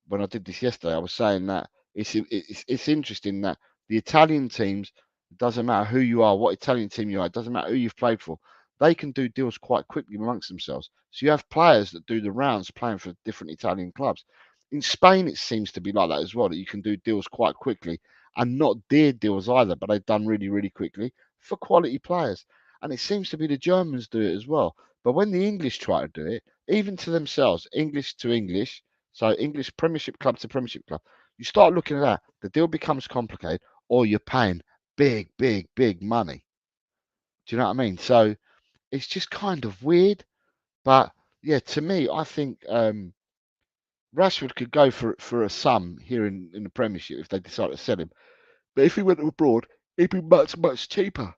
when I did this yesterday, I was saying that it's interesting that the Italian teams, it doesn't matter who you are, what Italian team you are, it doesn't matter who you've played for, they can do deals quite quickly amongst themselves. So you have players that do the rounds playing for different Italian clubs. In Spain, it seems to be like that as well, that you can do deals quite quickly and not dear deals either, but they've done really, really quickly for quality players. And it seems to be the Germans do it as well. But when the English try to do it, even to themselves, English to English, so English Premiership club to Premiership club, you start looking at that, the deal becomes complicated, or you're paying big, big, big money. Do you know what I mean? So it's just kind of weird. But yeah, to me, I think Rashford could go for a sum here in the Premiership if they decide to sell him. But if he went abroad, he'd be much, much cheaper.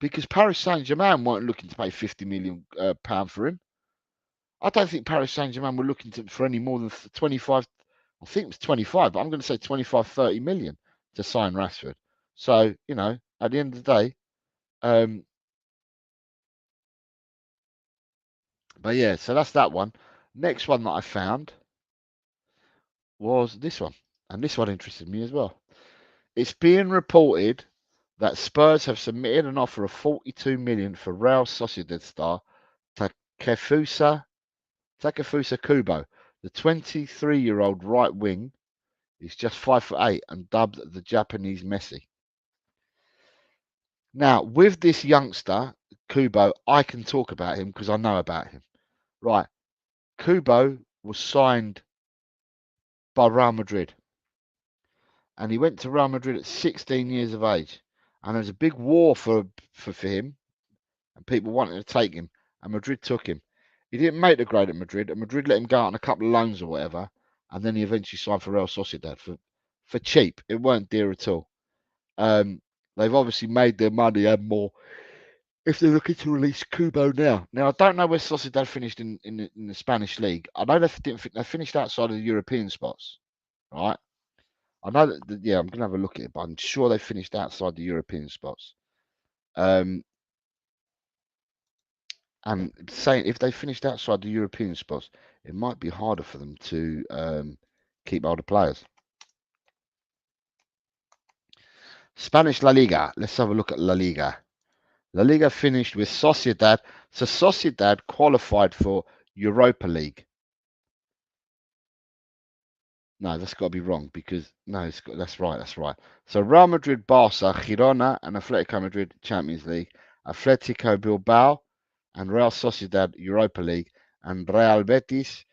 Because Paris Saint-Germain weren't looking to pay £50 million for him. I don't think Paris Saint-Germain were looking for any more than 25. I think it was 25, but I'm going to say 25, 30 million to sign Rashford. So, you know, at the end of the day, but yeah, so that's that one. Next one that I found was this one, and this one interested me as well. It's being reported that Spurs have submitted an offer of 42 million for Real Sociedad star Takefusa Kubo. The 23-year-old right wing is just 5'8" and dubbed the Japanese Messi. Now, with this youngster, Kubo, I can talk about him because I know about him. Right. Kubo was signed by Real Madrid. And he went to Real Madrid at 16 years of age. And there was a big war for him. And people wanted to take him. And Madrid took him. He didn't make the grade at Madrid. And Madrid let him go out on a couple of loans or whatever. And then he eventually signed for Real Sociedad for cheap. It weren't dear at all. They've obviously made their money and more if they're looking to release Kubo now. Now, I don't know where Sociedad finished in the Spanish league. I know they finished outside of the European spots, right? I know that, yeah, I'm going to have a look at it, but I'm sure they finished outside the European spots. And saying if they finished outside the European spots, it might be harder for them to keep older players. Spanish La Liga. Let's have a look at La Liga. La Liga finished with Sociedad. So Sociedad qualified for Europa League. No, that's got to be wrong because no, that's right. That's right. So Real Madrid, Barca, Girona, and Atletico Madrid Champions League, Atletico Bilbao, and Real Sociedad Europa League, and Real Betis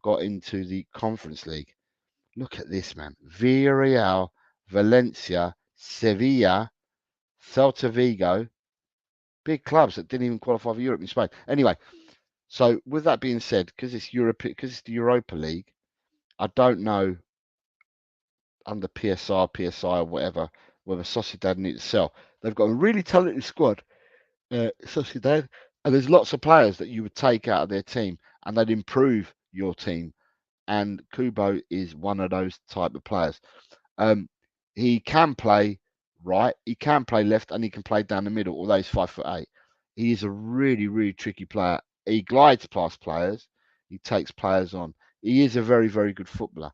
got into the Conference League. Look at this, man. Villarreal, Valencia, Sevilla, Celta Vigo, big clubs that didn't even qualify for Europe in Spain. Anyway, so with that being said, because it's the Europa League, I don't know under PSI or whatever, whether Sociedad need to sell. They've got a really talented squad, Sociedad, and there's lots of players that you would take out of their team and they'd improve your team. And Kubo is one of those type of players. He can play right, he can play left, and he can play down the middle, although he's 5'8". He is a really, really tricky player. He glides past players, he takes players on. He is a very, very good footballer.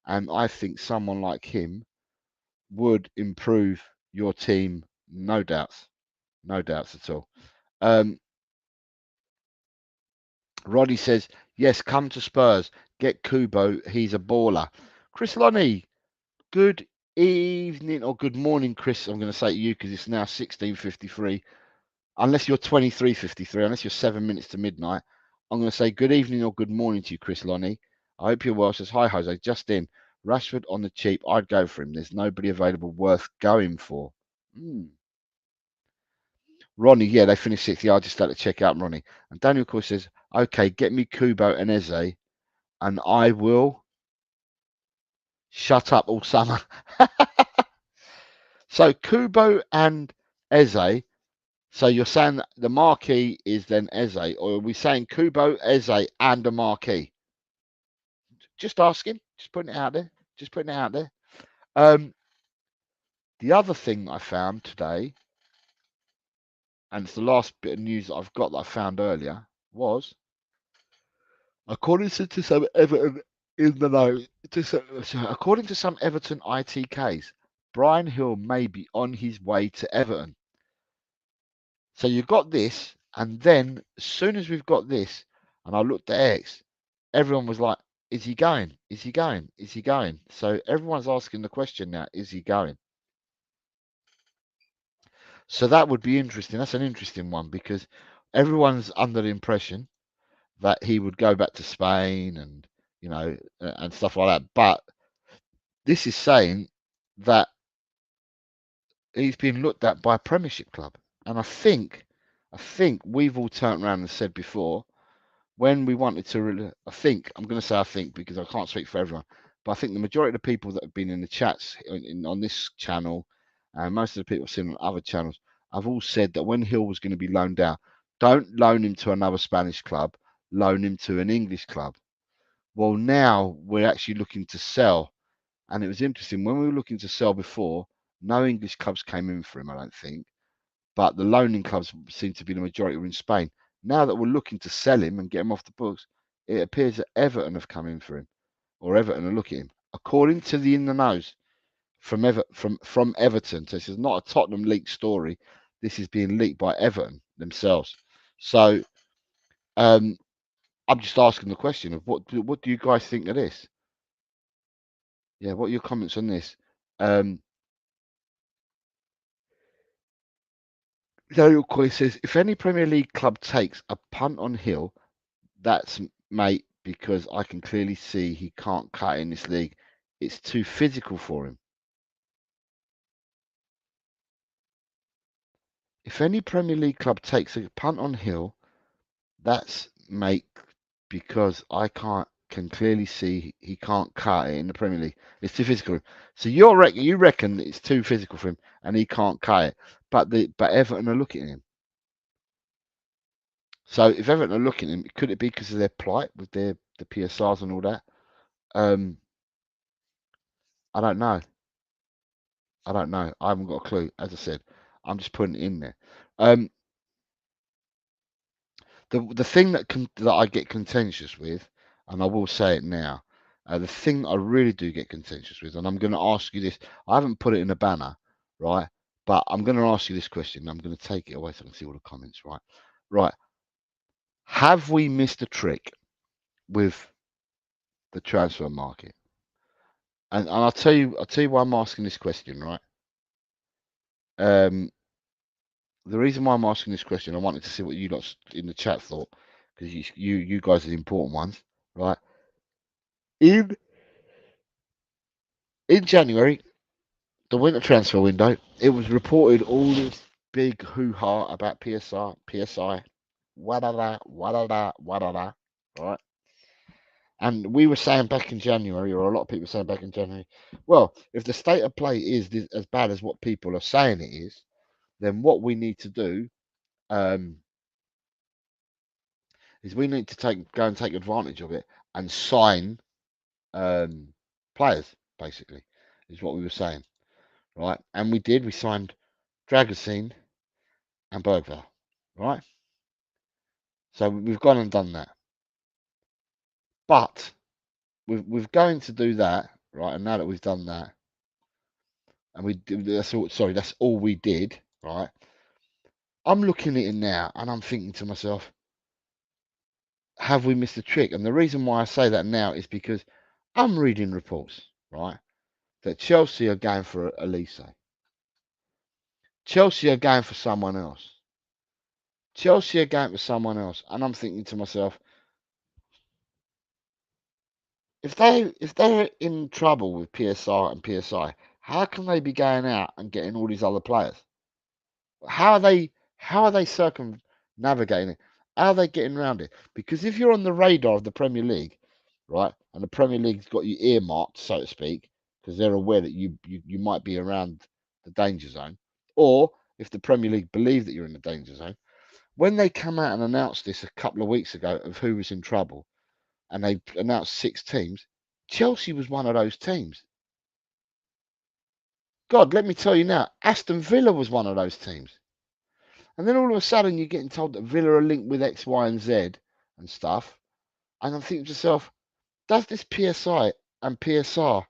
And I think someone like him would improve your team, no doubts. No doubts at all. Roddy says, yes, come to Spurs. Get Kubo. He's a baller. Chris Lonnie, good evening or good morning, Chris. I'm going to say to you because it's now 16:53. Unless you're 23:53, unless you're 7 minutes to midnight, I'm going to say good evening or good morning to you, Chris Lonnie. I hope you're well. Says, hi, Jose. Just in. Rashford on the cheap. I'd go for him. There's nobody available worth going for. Ronnie, yeah, they finished 6th. Yeah, I just had to check out Ronnie. And Daniel, of course, says, okay, get me Kubo and Eze, and I will shut up all summer. So Kubo and Eze. So you're saying that the marquee is then Eze, or are we saying Kubo, Eze, and a marquee? Just asking, just putting it out there, just putting it out there. The other thing I found today, and it's the last bit of news that I've got that I found earlier, was according to some Everton in the know, according to some Everton ITKs, Brian Hill may be on his way to Everton. So you've got this, and then as soon as we've got this, and I looked at X, everyone was like, is he going? Is he going? Is he going? So everyone's asking the question now, is he going? So that would be interesting. That's an interesting one because everyone's under the impression that he would go back to Spain and, you know, and stuff like that. But this is saying that he's been looked at by a Premiership club. And I think we've all turned around and said before, when we wanted to, I think because I can't speak for everyone, but I think the majority of the people that have been in the chats on this channel, and most of the people I've seen on other channels, have all said that when Hill was going to be loaned out, don't loan him to another Spanish club, loan him to an English club. Well, now we're actually looking to sell. And it was interesting. When we were looking to sell before, no English clubs came in for him, I don't think. But the loaning clubs seem to be the majority were in Spain. Now that we're looking to sell him and get him off the books, it appears that Everton have come in for him, or Everton are looking at him. According to the In the Nose from Everton, so this is not a Tottenham leaked story. This is being leaked by Everton themselves. So I'm just asking the question of what do you guys think of this? Yeah, what are your comments on this? Daniel Coy says, if any Premier League club takes a punt on Hill, that's mate, because I can clearly see he can't cut in this league. It's too physical for him. If any Premier League club takes a punt on Hill, that's mate, because I can clearly see he can't cut it in the Premier League. It's too physical. So you reckon it's too physical for him and he can't cut it. But Everton are looking at him. So if Everton are looking at him, could it be because of their plight with the PSRs and all that? I don't know. I don't know. I haven't got a clue. As I said, I'm just putting it in there. The thing that I get contentious with, and I will say it now, the thing I really do get contentious with, and I'm going to ask you this. I haven't put it in a banner, right? But I'm going to ask you this question. I'm going to take it away so I can see all the comments, right? Right. Have we missed a trick with the transfer market? And I'll tell you why I'm asking this question, right? The reason why I'm asking this question, I wanted to see what you lot in the chat thought, because you guys are the important ones, right? In January, the winter transfer window, it was reported all this big hoo-ha about PSI, wadada, right? And we were saying back in January, or a lot of people were saying back in January, well, if the state of play is as bad as what people are saying it is, then what we need to do is we need to go and take advantage of it and sign players, basically, is what we were saying, right? And we did. We signed Dragosine and Bergvall, right? So we've gone and done that. But we're going to do that, right? And now that we've done that, and that's all we did, right? I'm looking at it now and I'm thinking to myself, have we missed a trick? And the reason why I say that now is because I'm reading reports, right, that Chelsea are going for Elise. Chelsea are going for someone else. Chelsea are going for someone else. And I'm thinking to myself, if they're in trouble with PSR and PSI, how can they be going out and getting all these other players? How are they circumnavigating it? How are they getting around it? Because if you're on the radar of the Premier League, right, and the Premier League's got you earmarked, so to speak, because they're aware that you might be around the danger zone, or if the Premier League believe that you're in the danger zone, when they come out and announced this a couple of weeks ago of who was in trouble, and they announced 6 teams, Chelsea was one of those teams. God, let me tell you now, Aston Villa was one of those teams. And then all of a sudden you're getting told that Villa are linked with X, Y, and Z and stuff. And I'm thinking to myself, does this PSI and PSR,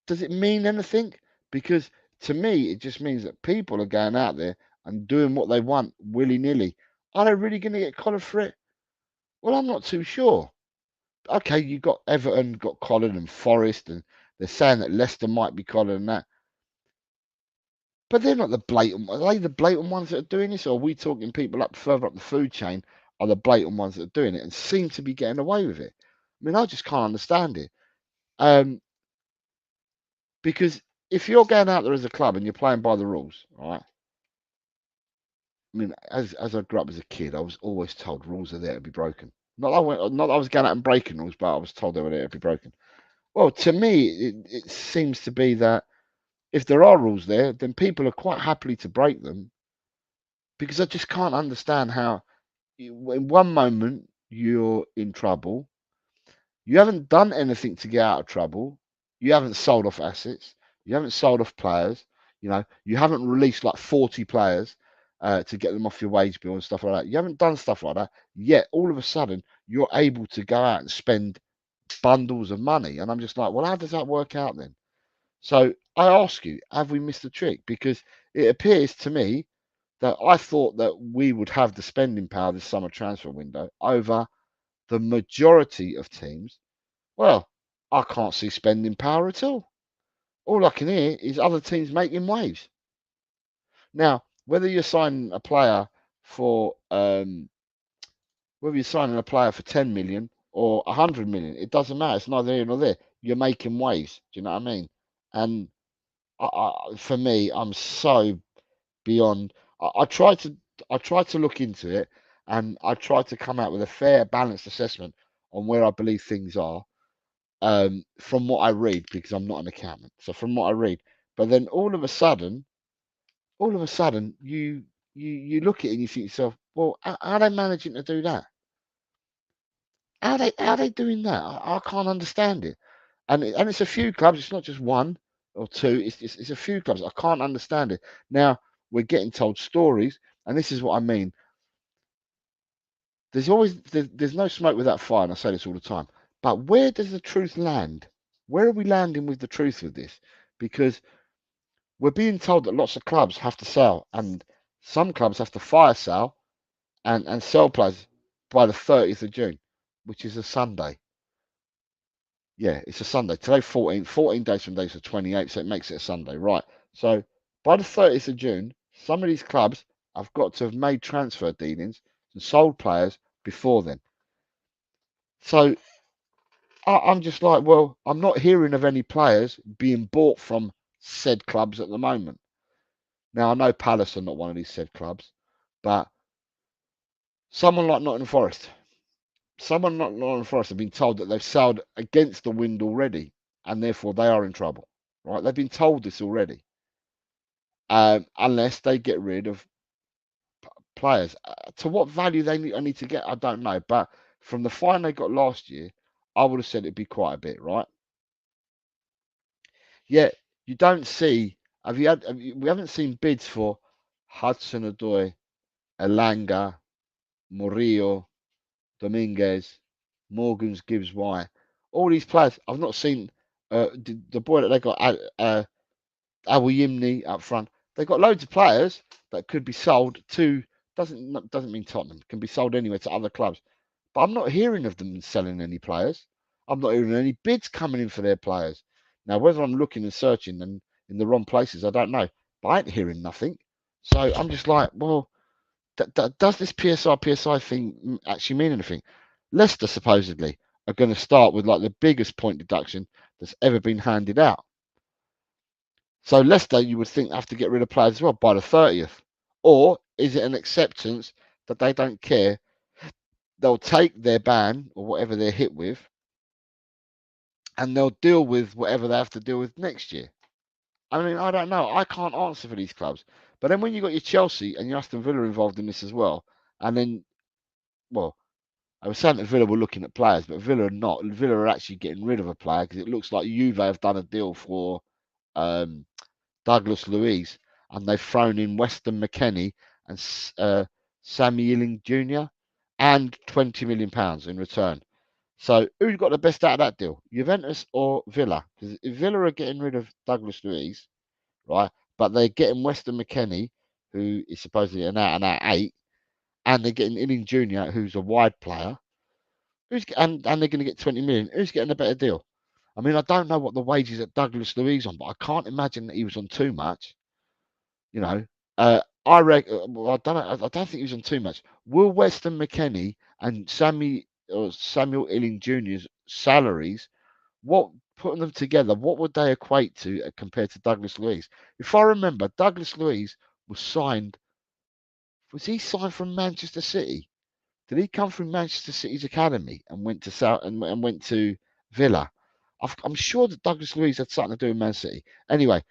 does it mean anything? Because to me, it just means that people are going out there and doing what they want willy-nilly. Are they really going to get collared for it? Well, I'm not too sure. Okay, you got Everton got collared and Forest, and they're saying that Leicester might be collared and that. But they're not the blatant. Are they the blatant ones that are doing this, or are we talking people up further up the food chain are the blatant ones that are doing it and seem to be getting away with it? I mean, I just can't understand it. Because if you're going out there as a club and you're playing by the rules, right? I mean, as I grew up as a kid, I was always told rules are there to be broken. Not that I was going out and breaking rules, but I was told they were there to be broken. Well, to me, it seems to be that if there are rules there, then people are quite happily to break them, because I just can't understand how in one moment you're in trouble You haven't done anything to get out of trouble. You haven't sold off assets. You haven't sold off players. You haven't released like 40 players to get them off your wage bill and stuff like that. You haven't done stuff like that. Yet all of a sudden, you're able to go out and spend bundles of money. And I'm just like, well, how does that work out then? So I ask you, have we missed a trick? Because it appears to me that I thought that we would have the spending power this summer transfer window over the majority of teams. Well, I can't see spending power at all. All I can hear is other teams making waves. Now, whether you're signing a player for whether you're signing a player for 10 million or 100 million, it doesn't matter. It's neither here nor there. You're making waves. Do you know what I mean? And for me, I'm so beyond. I try to look into it, and I try to come out with a fair, balanced assessment on where I believe things are. From what I read, because I'm not an accountant. So from what I read, but then all of a sudden, you look at it and you think to yourself, well, how are they managing to do that? How they doing that? I can't understand it. And it's a few clubs. It's not just one or two. It's a few clubs. I can't understand it. Now we're getting told stories, and this is what I mean. There's no smoke without fire, and I say this all the time. But where does the truth land? Where are we landing with the truth with this? Because we're being told that lots of clubs have to sell, and some clubs have to fire sale and sell players by the 30th of June, which is a Sunday. Yeah, it's a Sunday. Today, 14 days from days to 28, so it makes it a Sunday, right? So by the 30th of June, some of these clubs have got to have made transfer dealings and sold players before then. So I'm just like, well, I'm not hearing of any players being bought from said clubs at the moment. Now, I know Palace are not one of these said clubs, but someone like Nottingham Forest have been told that they've sailed against the wind already, and therefore they are in trouble. Right? They've been told this already, unless they get rid of players. To what value they need to get, I don't know. But from the fine they got last year, I would have said it'd be quite a bit, right? Yet you don't see. We haven't seen bids for Hudson-Odoi, Elanga, Murillo, Dominguez, Morgans, Gibbs, White. All these players. I've not seen the boy that they got, Awuyimni up front. They've got loads of players that could be sold to. Doesn't mean Tottenham. Can be sold anywhere to other clubs. But I'm not hearing of them selling any players. I'm not hearing any bids coming in for their players. Now, whether I'm looking and searching and in the wrong places, I don't know. But I ain't hearing nothing. So I'm just like, well, does this PSI thing actually mean anything? Leicester supposedly are going to start with like the biggest point deduction that's ever been handed out. So Leicester, you would think, have to get rid of players as well by the 30th. Or is it an acceptance that they don't care? They'll take their ban or whatever they're hit with, and they'll deal with whatever they have to deal with next year. I mean, I don't know. I can't answer for these clubs. But then when you got your Chelsea and your Aston Villa involved in this as well, and then, well, I was saying that Villa were looking at players, but Villa are not. Villa are actually getting rid of a player because it looks like Juve have done a deal for um, Douglas Luiz, and they've thrown in Weston McKennie and Sammy Ealing Jr. and £20 million in return. So who got the best out of that deal, Juventus or Villa? Because if Villa are getting rid of Douglas Luiz, right, but they're getting Weston McKennie, who is supposedly an out-and-out 8, and they're getting Ealing Jr., who's a wide player, and they're going to get 20 million. Who's getting a better deal? I mean, I don't know what the wages at Douglas Luiz on, but I can't imagine that he was on too much. You know, I reckon. Well, I don't know. I don't think he was on too much. Will Weston McKennie and Samuel Ealing Jr.'s salaries, what putting them together, what would they equate to compared to Douglas Luiz? If I remember, Douglas Luiz was signed. Was he signed from Manchester City? Did he come from Manchester City's academy and went to and went to Villa? I'm sure that Douglas Luiz had something to do with Man City. Anyway,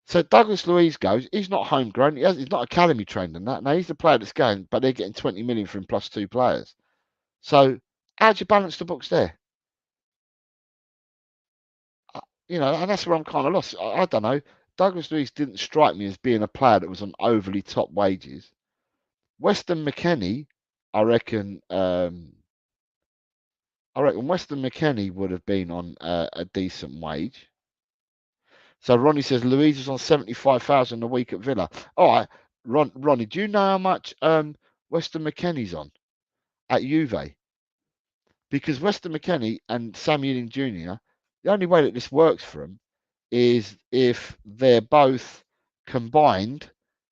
so Douglas Luiz goes. He's not homegrown. He's not academy trained in that. Now he's the player that's going, but they're getting 20 million from plus 2 players. So How'd you balance the books there? You know, and that's where I'm kind of lost. I don't know. Douglas Luiz didn't strike me as being a player that was on overly top wages. Weston McKennie, I reckon. I reckon Weston McKennie would have been on a decent wage. So Ronnie says Louise is on 75,000 a week at Villa. All right, Ronnie, do you know how much Weston McKennie's on at Juve? Because Weston McKennie and Sam Ewing Jr., the only way that this works for them is if they're both combined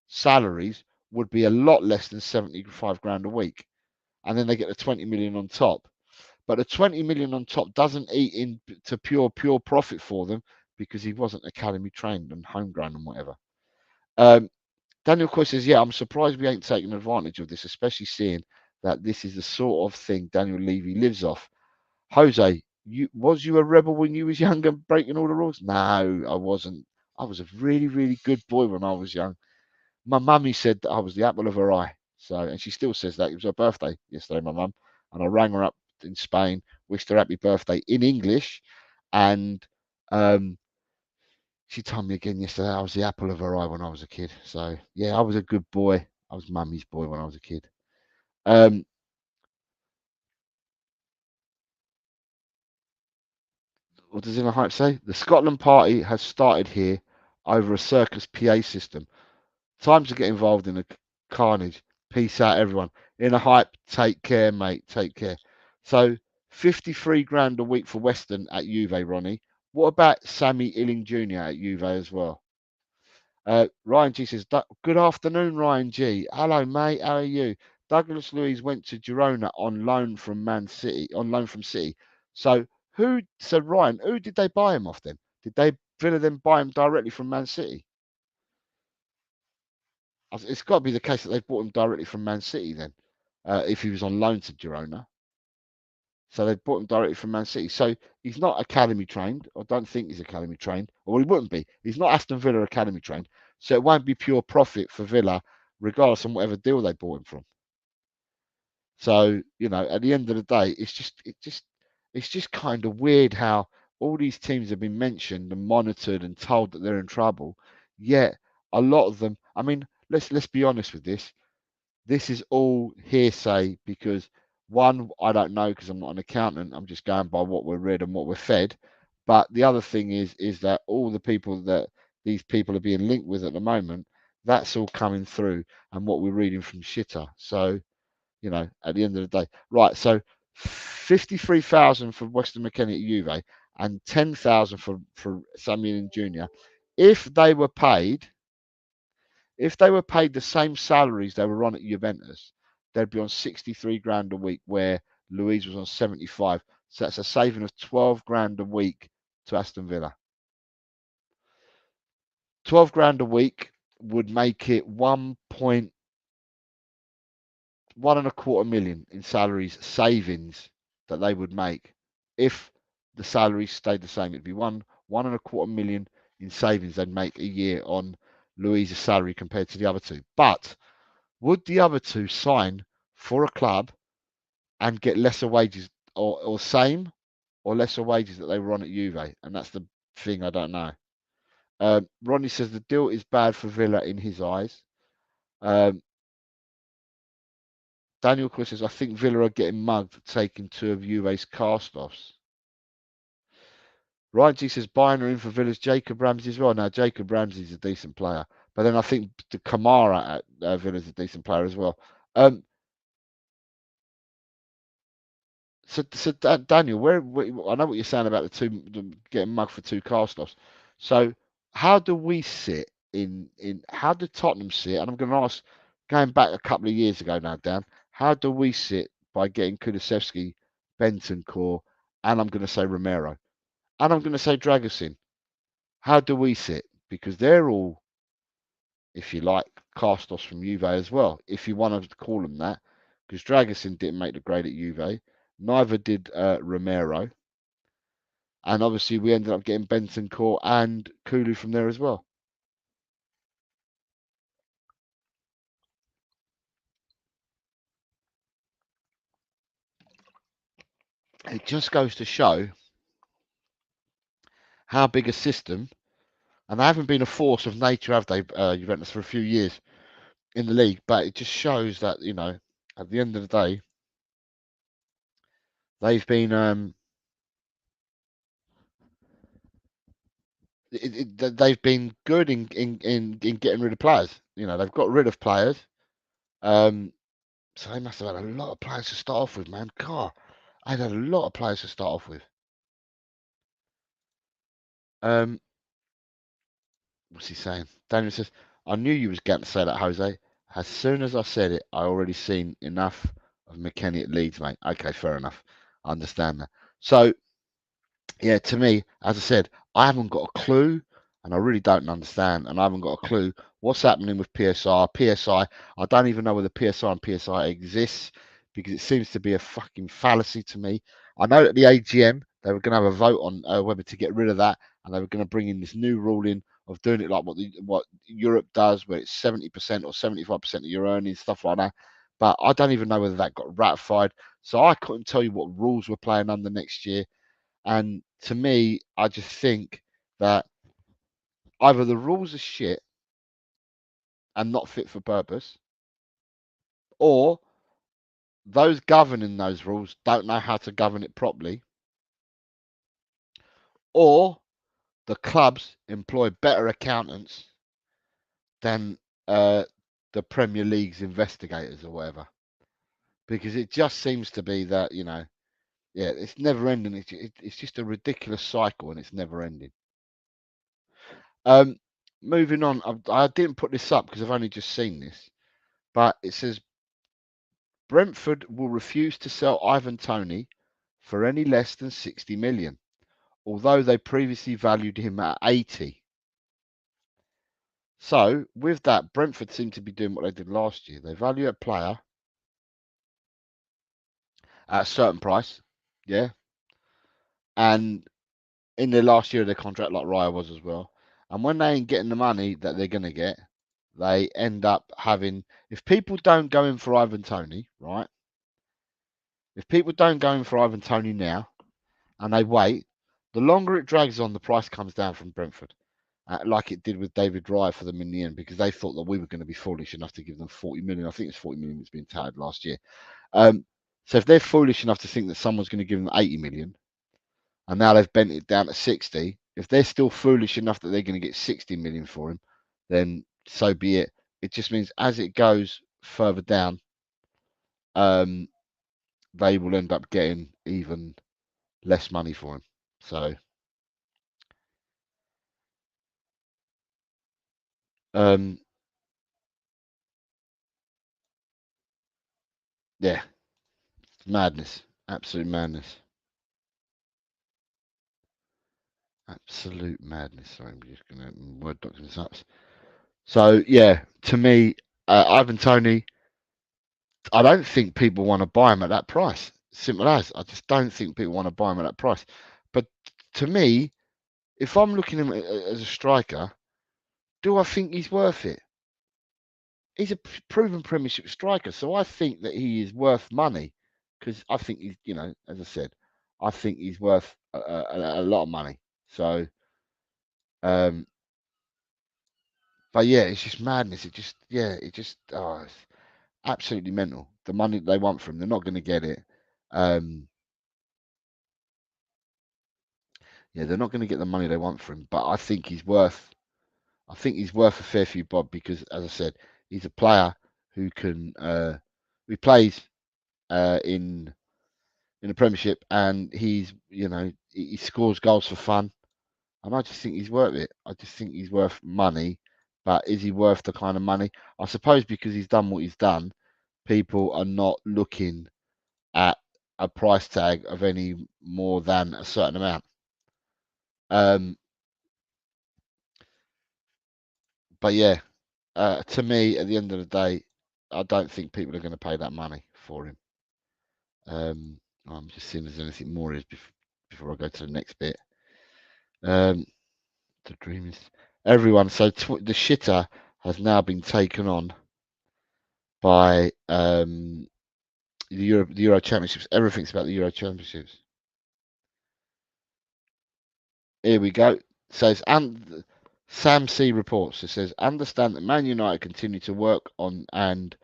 salaries would be a lot less than 75 grand a week. And then they get the 20 million on top. But the 20 million on top doesn't eat into pure profit for them because he wasn't academy trained and homegrown and whatever. Daniel Coy says, yeah, I'm surprised we ain't taking advantage of this, especially seeing that this is the sort of thing Daniel Levy lives off. Jose, was you a rebel when you was young and breaking all the rules? No, I wasn't. I was a really good boy when I was young. My mummy said that I was the apple of her eye. So, and she still says that. It was her birthday yesterday, my mum, and I rang her up in Spain, wished her happy birthday in English, and she told me again yesterday I was the apple of her eye when I was a kid. So yeah, I was a good boy. I was mummy's boy when I was a kid. Um, what does Inner Hype say? The Scotland party has started here over a circus PA system. Time to get involved in the carnage. Peace out, everyone. Inner Hype, take care, mate. Take care. So 53 grand a week for Weston at Juve, Ronnie. What about Sammy Illing Jr. at Juve as well? Ryan G says, good afternoon, Ryan G. Hello, mate. How are you? Douglas Luiz went to Girona on loan from Man City, on loan from City. So Ryan, who did they buy him off then? Did they Villa then buy him directly from Man City? It's got to be the case that they bought him directly from Man City then, if he was on loan to Girona. So they bought him directly from Man City. So he's not academy trained. I don't think he's academy trained, or he wouldn't be. He's not Aston Villa academy trained. So it won't be pure profit for Villa, regardless of whatever deal they bought him from. So at the end of the day, it's just kind of weird how all these teams have been mentioned and monitored and told that they're in trouble. Yet a lot of them. I mean, let's be honest with this. This is all hearsay because one, I don't know because I'm not an accountant. I'm just going by what we're read and what we're fed. But the other thing is that all the people that these people are being linked with at the moment, that's all coming through and what we're reading from Shitter. So, at the end of the day. Right, so 53,000 for Weston McKennie at Juve and 10,000 for Samuel Jr. If they were paid if they were paid the same salaries they were on at Juventus, they'd be on 63 grand a week, where Louise was on 75. So that's a saving of 12 grand a week to Aston Villa. 12 grand a week would make it 1.1 million in salaries savings that they would make if the salaries stayed the same. It'd be 1.25 million in savings they'd make a year on Louise's salary compared to the other two. But would the other two sign for a club and get lesser wages or same or lesser wages that they were on at Juve? And that's the thing I don't know. Ronnie says the deal is bad for Villa in his eyes. Um, Daniel Chris says, I think Villa are getting mugged taking two of Juve's cast-offs. Ryan G says, buying her in for Villa's Jacob Ramsey as well. Now, Jacob Ramsey's a decent player. But then I think the Kamara at Villa's a decent player as well. So Daniel, I know what you're saying about getting mugged for two cast-offs. So how do we sit in how do Tottenham sit? And I'm going to ask, going back a couple of years ago now, Dan, how do we sit by getting Kulusevski, Bentancur, and I'm going to say Romero, and I'm going to say Dragusin? How do we sit? Because they're all, if you like, cast-offs from Juve as well, if you want to call them that, because Dragusin didn't make the grade at Juve. Neither did Romero. And obviously, we ended up getting Bentancur and Kulu from there as well. It just goes to show how big a system, and they haven't been a force of nature, have they, Juventus, for a few years in the league? But it just shows that, you know, at the end of the day, they've been they've been good in getting rid of players. You know, they've got rid of players. So they must have had a lot of players to start off with, man. God, they've had a lot of players to start off with. What's he saying? Daniel says, I knew you was going to say that, Jose. As soon as I said it, I already seen enough of McKennie at Leeds, mate. Okay, fair enough. I understand that. So, yeah, to me, as I said, I haven't got a clue, and I really don't understand, and I haven't got a clue what's happening with PSR. PSI, I don't even know whether PSR and PSI exists because it seems to be a fucking fallacy to me. I know at the AGM they were going to have a vote on whether to get rid of that, and they were going to bring in this new ruling of doing it like what Europe does, where it's 70% or 75% of your earnings, stuff like that. But I don't even know whether that got ratified, so I couldn't tell you what rules we're playing under next year. And to me, I just think that either the rules are shit and not fit for purpose, or those governing those rules don't know how to govern it properly, or the clubs employ better accountants than the Premier League's investigators or whatever. Because it just seems to be that, you know, yeah, it's never ending. It's just a ridiculous cycle and it's never ending. Moving on, I didn't put this up because I've only just seen this, but it says Brentford will refuse to sell Ivan Toney for any less than 60 million, although they previously valued him at 80. So, with that, Brentford seem to be doing what they did last year. They value a player at a certain price, yeah, and in their last year of their contract, like Raya was as well. And when they ain't getting the money that they're going to get, they end up having. If people don't go in for Ivan Toney, right? If people don't go in for Ivan Toney now, and they wait, the longer it drags on, the price comes down from Brentford, like it did with David Raya for them in the end, because they thought that we were going to be foolish enough to give them 40 million. I think it's 40 million that's been touted last year. So if they're foolish enough to think that someone's going to give them 80 million, and now they've bent it down to 60, if they're still foolish enough that they're going to get 60 million for him, then so be it. It just means as it goes further down, they will end up getting even less money for him. So, yeah, madness, absolute madness, absolute madness. Sorry, I'm just going to word documents up. So, yeah, to me, Ivan Toney, I don't think people want to buy him at that price. Simple as. I just don't think people want to buy him at that price. But to me, if I'm looking at him as a striker, do I think he's worth it? He's a proven Premiership striker, so I think that he is worth money because I think he's, you know, as I said, I think he's worth a lot of money. So, um, but yeah, it's just madness. It's absolutely mental. The money they want from him, they're not going to get it. Yeah, they're not going to get the money they want from him. But I think he's worth. I think he's worth a fair few bob because, as I said, he's a player who can who plays in the Premiership, and he's, you know, he scores goals for fun, and I just think he's worth it. I just think he's worth money, but is he worth the kind of money? I suppose because he's done what he's done, people are not looking at a price tag of any more than a certain amount. Um, but yeah, to me, at the end of the day, I don't think people are going to pay that money for him. I'm just seeing if there's anything more is before I go to the next bit. Um, the dream is everyone. So the shitter has now been taken on by the Euro Championships. Everything's about the Euro Championships. Here we go. It says, and Sam C reports. It says, understand that Man United continue to work on and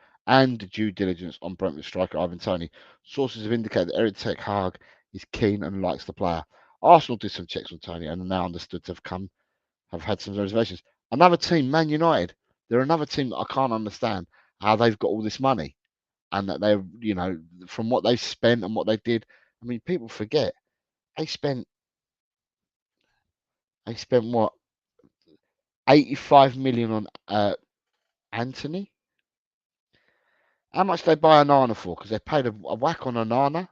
due diligence on Brentford striker Ivan Toney. Sources have indicated that Eric Ten Hag is keen and likes the player. Arsenal did some checks on Toney and are now understood to have had some reservations. Another team, Man United, they're another team that I can't understand how they've got all this money and that they're, from what they've spent and what they did. I mean, people forget they spent what, 85 million on Anthony. How much they buy Onana for? Because they paid a whack on Onana.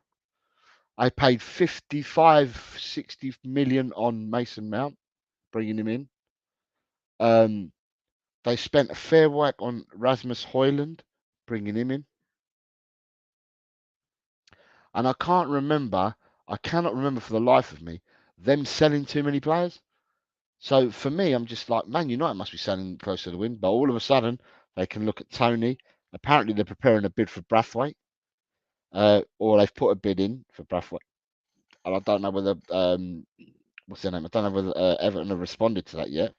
I paid 55, 60 million on Mason Mount, bringing him in. They spent a fair whack on Rasmus Højlund, bringing him in. And I cannot remember for the life of me, them selling too many players. So for me, I'm just like, Man United must be selling close to the win. But all of a sudden, they can look at Toney. Apparently, they're preparing a bid for Brathwaite. Or they've put a bid in for Brathwaite. And I don't know whether, what's their name? I don't know whether Everton have responded to that yet.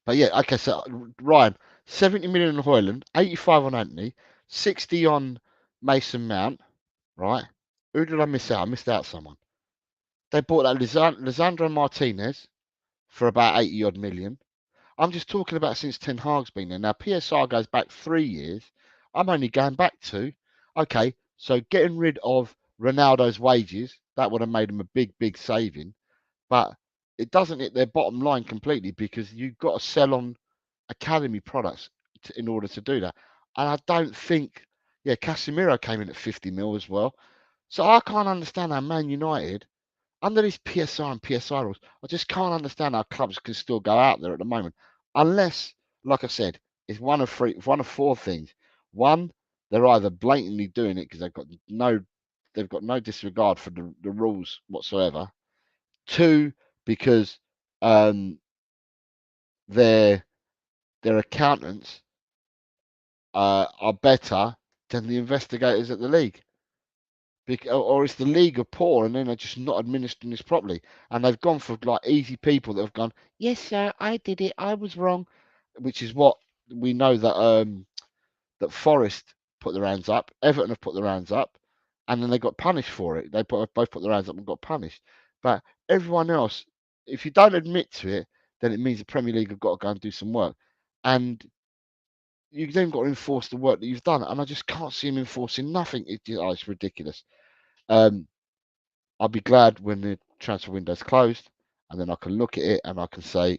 But yeah, okay, so Ryan, 70 million on Højlund, 85 on Anthony, 60 on Mason Mount, right? Who did I miss out? I missed out someone. They bought that Lisandro Martinez for about 80 odd million. I'm just talking about since Ten Hag's been there. Now, PSR goes back 3 years. I'm only going back to, okay, so getting rid of Ronaldo's wages, that would have made them a big, big saving. But it doesn't hit their bottom line completely because you've got to sell on academy products in order to do that. And I don't think, yeah, Casemiro came in at 50 mil as well. So I can't understand how Man United, under these PSR and PSI rules, I just can't understand how clubs can still go out there at the moment. Unless, like I said, it's one of four things. One, they're either blatantly doing it because they've got no disregard for the rules whatsoever. Two, because their accountants are better than the investigators at the league. Or it's the league are poor and then they're just not administering this properly. And they've gone for like easy people that have gone, yes, sir, I did it, I was wrong, which is what we know that Forest put their hands up, Everton have put their hands up, and then they got punished for it. They both put their hands up and got punished. But everyone else, if you don't admit to it, then it means the Premier League have got to go and do some work. And you've then got to enforce the work that you've done. And I just can't see them enforcing nothing. It's ridiculous. I'll be glad when the transfer window's closed and then I can look at it and I can say,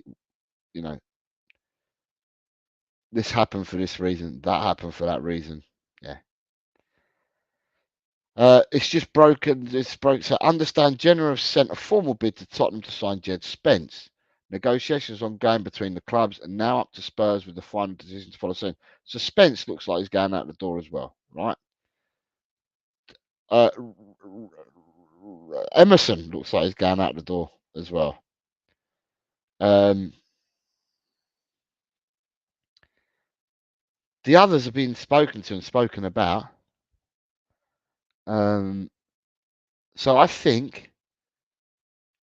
this happened for this reason, that happened for that reason. Yeah. It's just broken. It's broken. So understand, Genoa have sent a formal bid to Tottenham to sign Jed Spence. Negotiations ongoing between the clubs and now up to Spurs with the final decision to follow soon. So Spence looks like he's going out the door as well, right? Emerson looks like he's going out the door as well. The others have been spoken to and spoken about. So I think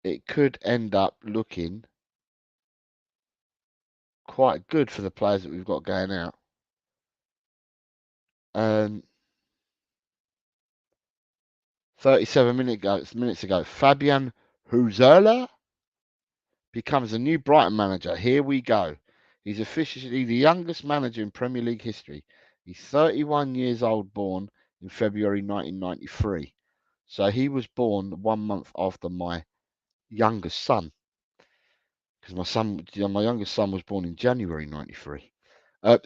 it could end up looking quite good for the players that we've got going out. 37 minutes ago, Fabian Huzerla becomes the new Brighton manager. Here we go. He's officially the youngest manager in Premier League history. He's 31 years old, born in February 1993. So he was born 1 month after my youngest son. Because my youngest son was born in January 93.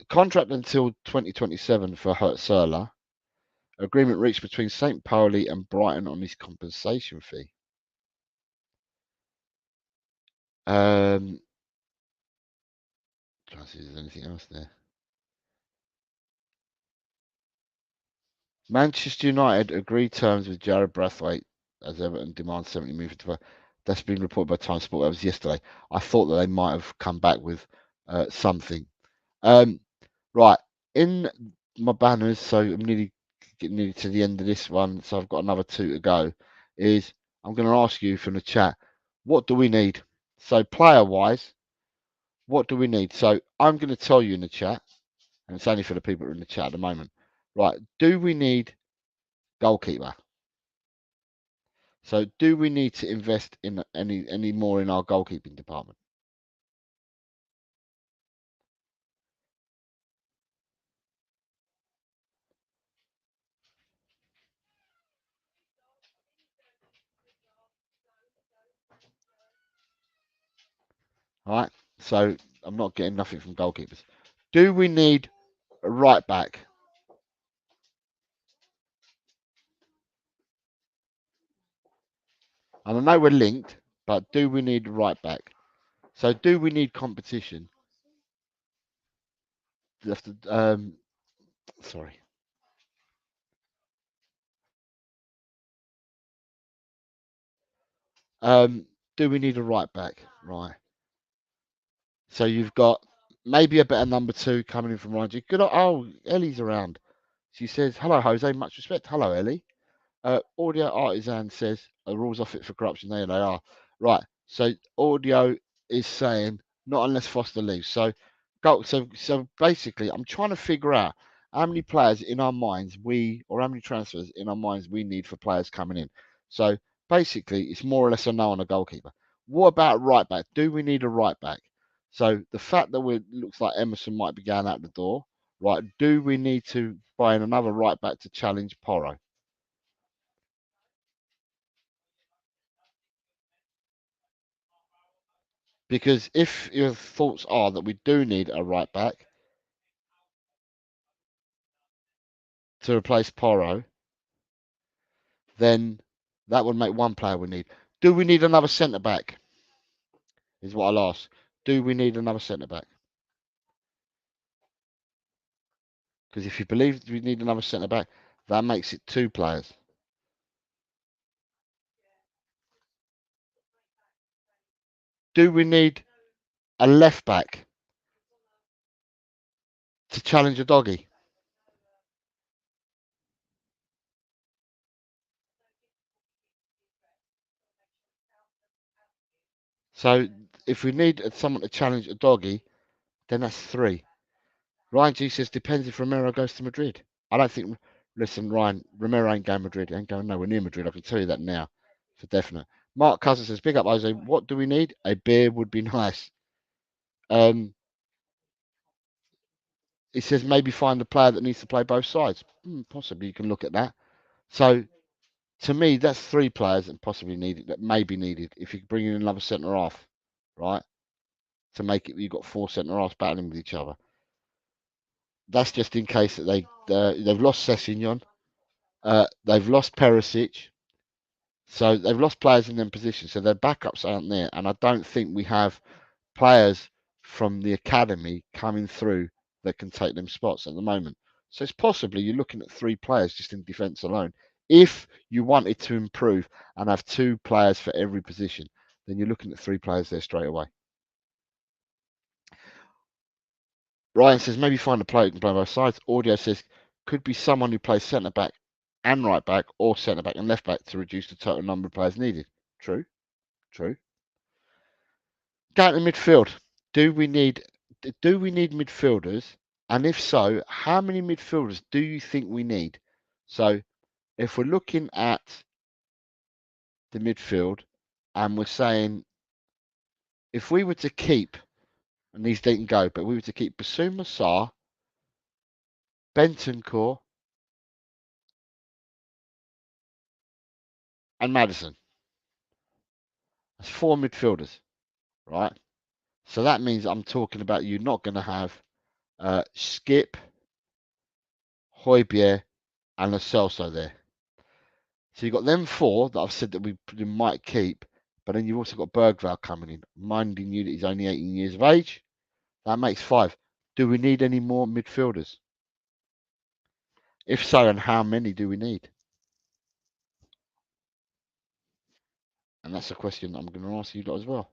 Contract until 2027 for Huzerla. Agreement reached between St. Pauli and Brighton on his compensation fee. Trying to see if there's anything else there. Manchester United agreed terms with Jared Brathwaite as Everton demands 70 million. That's been reported by Time Sport. That was yesterday. I thought that they might have come back with something. Right, in my banners, so I'm nearly getting to the end of this one, so I've got another 2 to go. Is I'm going to ask you from the chat, what do we need? So player-wise, what do we need? So I'm going to tell you in the chat, and it's only for the people who are in the chat at the moment. Right, do we need goalkeeper? So do we need to invest in any more in our goalkeeping department? All right, so I'm not getting nothing from goalkeepers. Do we need a right back? And I know we're linked, but do we need a right back? So do we need competition? Sorry. Do we need a right back? Right. So you've got maybe a better number two coming in from Ryan G. Good. Oh, Ellie's around. She says, "Hello, Jose. Much respect." Hello, Ellie. Audio Artisan says, rules are fit for corruption. There they are. Right. So Audio is saying, not unless Foster leaves. So go. So basically, I'm trying to figure out how many players in our minds or how many transfers in our minds we need for players coming in. So basically, it's more or less a no on a goalkeeper. What about right back? Do we need a right back? So the fact that we looks like Emerson might be going out the door, right? Do we need to buy in another right back to challenge Porro? Because if your thoughts are that we do need a right back to replace Porro, then that would make one player we need. Do we need another centre back? Is what I'll ask. Do we need another centre back? Because if you believe we need another centre back, that makes it two players. Do we need a left back to challenge a doggy? So if we need someone to challenge a doggy, then that's three. Ryan G says depends if Romero goes to Madrid. I don't think. Listen, Ryan, Romero ain't going Madrid. He ain't going nowhere near Madrid. I can tell you that now, for definite. Mark Cousin says, "Big up, Jose. What do we need? A beer would be nice." Um, he says maybe find a player that needs to play both sides. Possibly you can look at that. So to me, that's three players that possibly needed that may be needed. If you bring in another centre half, right, to make it, you've got four centre halves battling with each other. That's just in case that they've lost Sessignon, they've lost Perisic, so they've lost players in them positions. So their backups aren't there, and I don't think we have players from the academy coming through that can take them spots at the moment. So it's possibly you're looking at three players just in defence alone. If you wanted to improve and have two players for every position, then you're looking at three players there straight away. Ryan says maybe find a player who can play both sides. Audio says could be someone who plays centre back and right back, or centre back and left back to reduce the total number of players needed. True, true. Down to midfield. Do we need do we need midfielders? And if so, how many midfielders do you think we need? So if we're looking at the midfield and we're saying if we were to keep, and these didn't go, but we were to keep Basuma Sarr, Bentancur, and Madison. That's four midfielders, right? So that means I'm talking about you not going to have Skip, Højbjerg, and Lo Celso there. So you've got them four that I've said that we might keep, but then you've also got Bergvall coming in, minding you that he's only 18 years of age. That makes five. Do we need any more midfielders? If so, and how many do we need? And that's a question I'm going to ask you lot as well.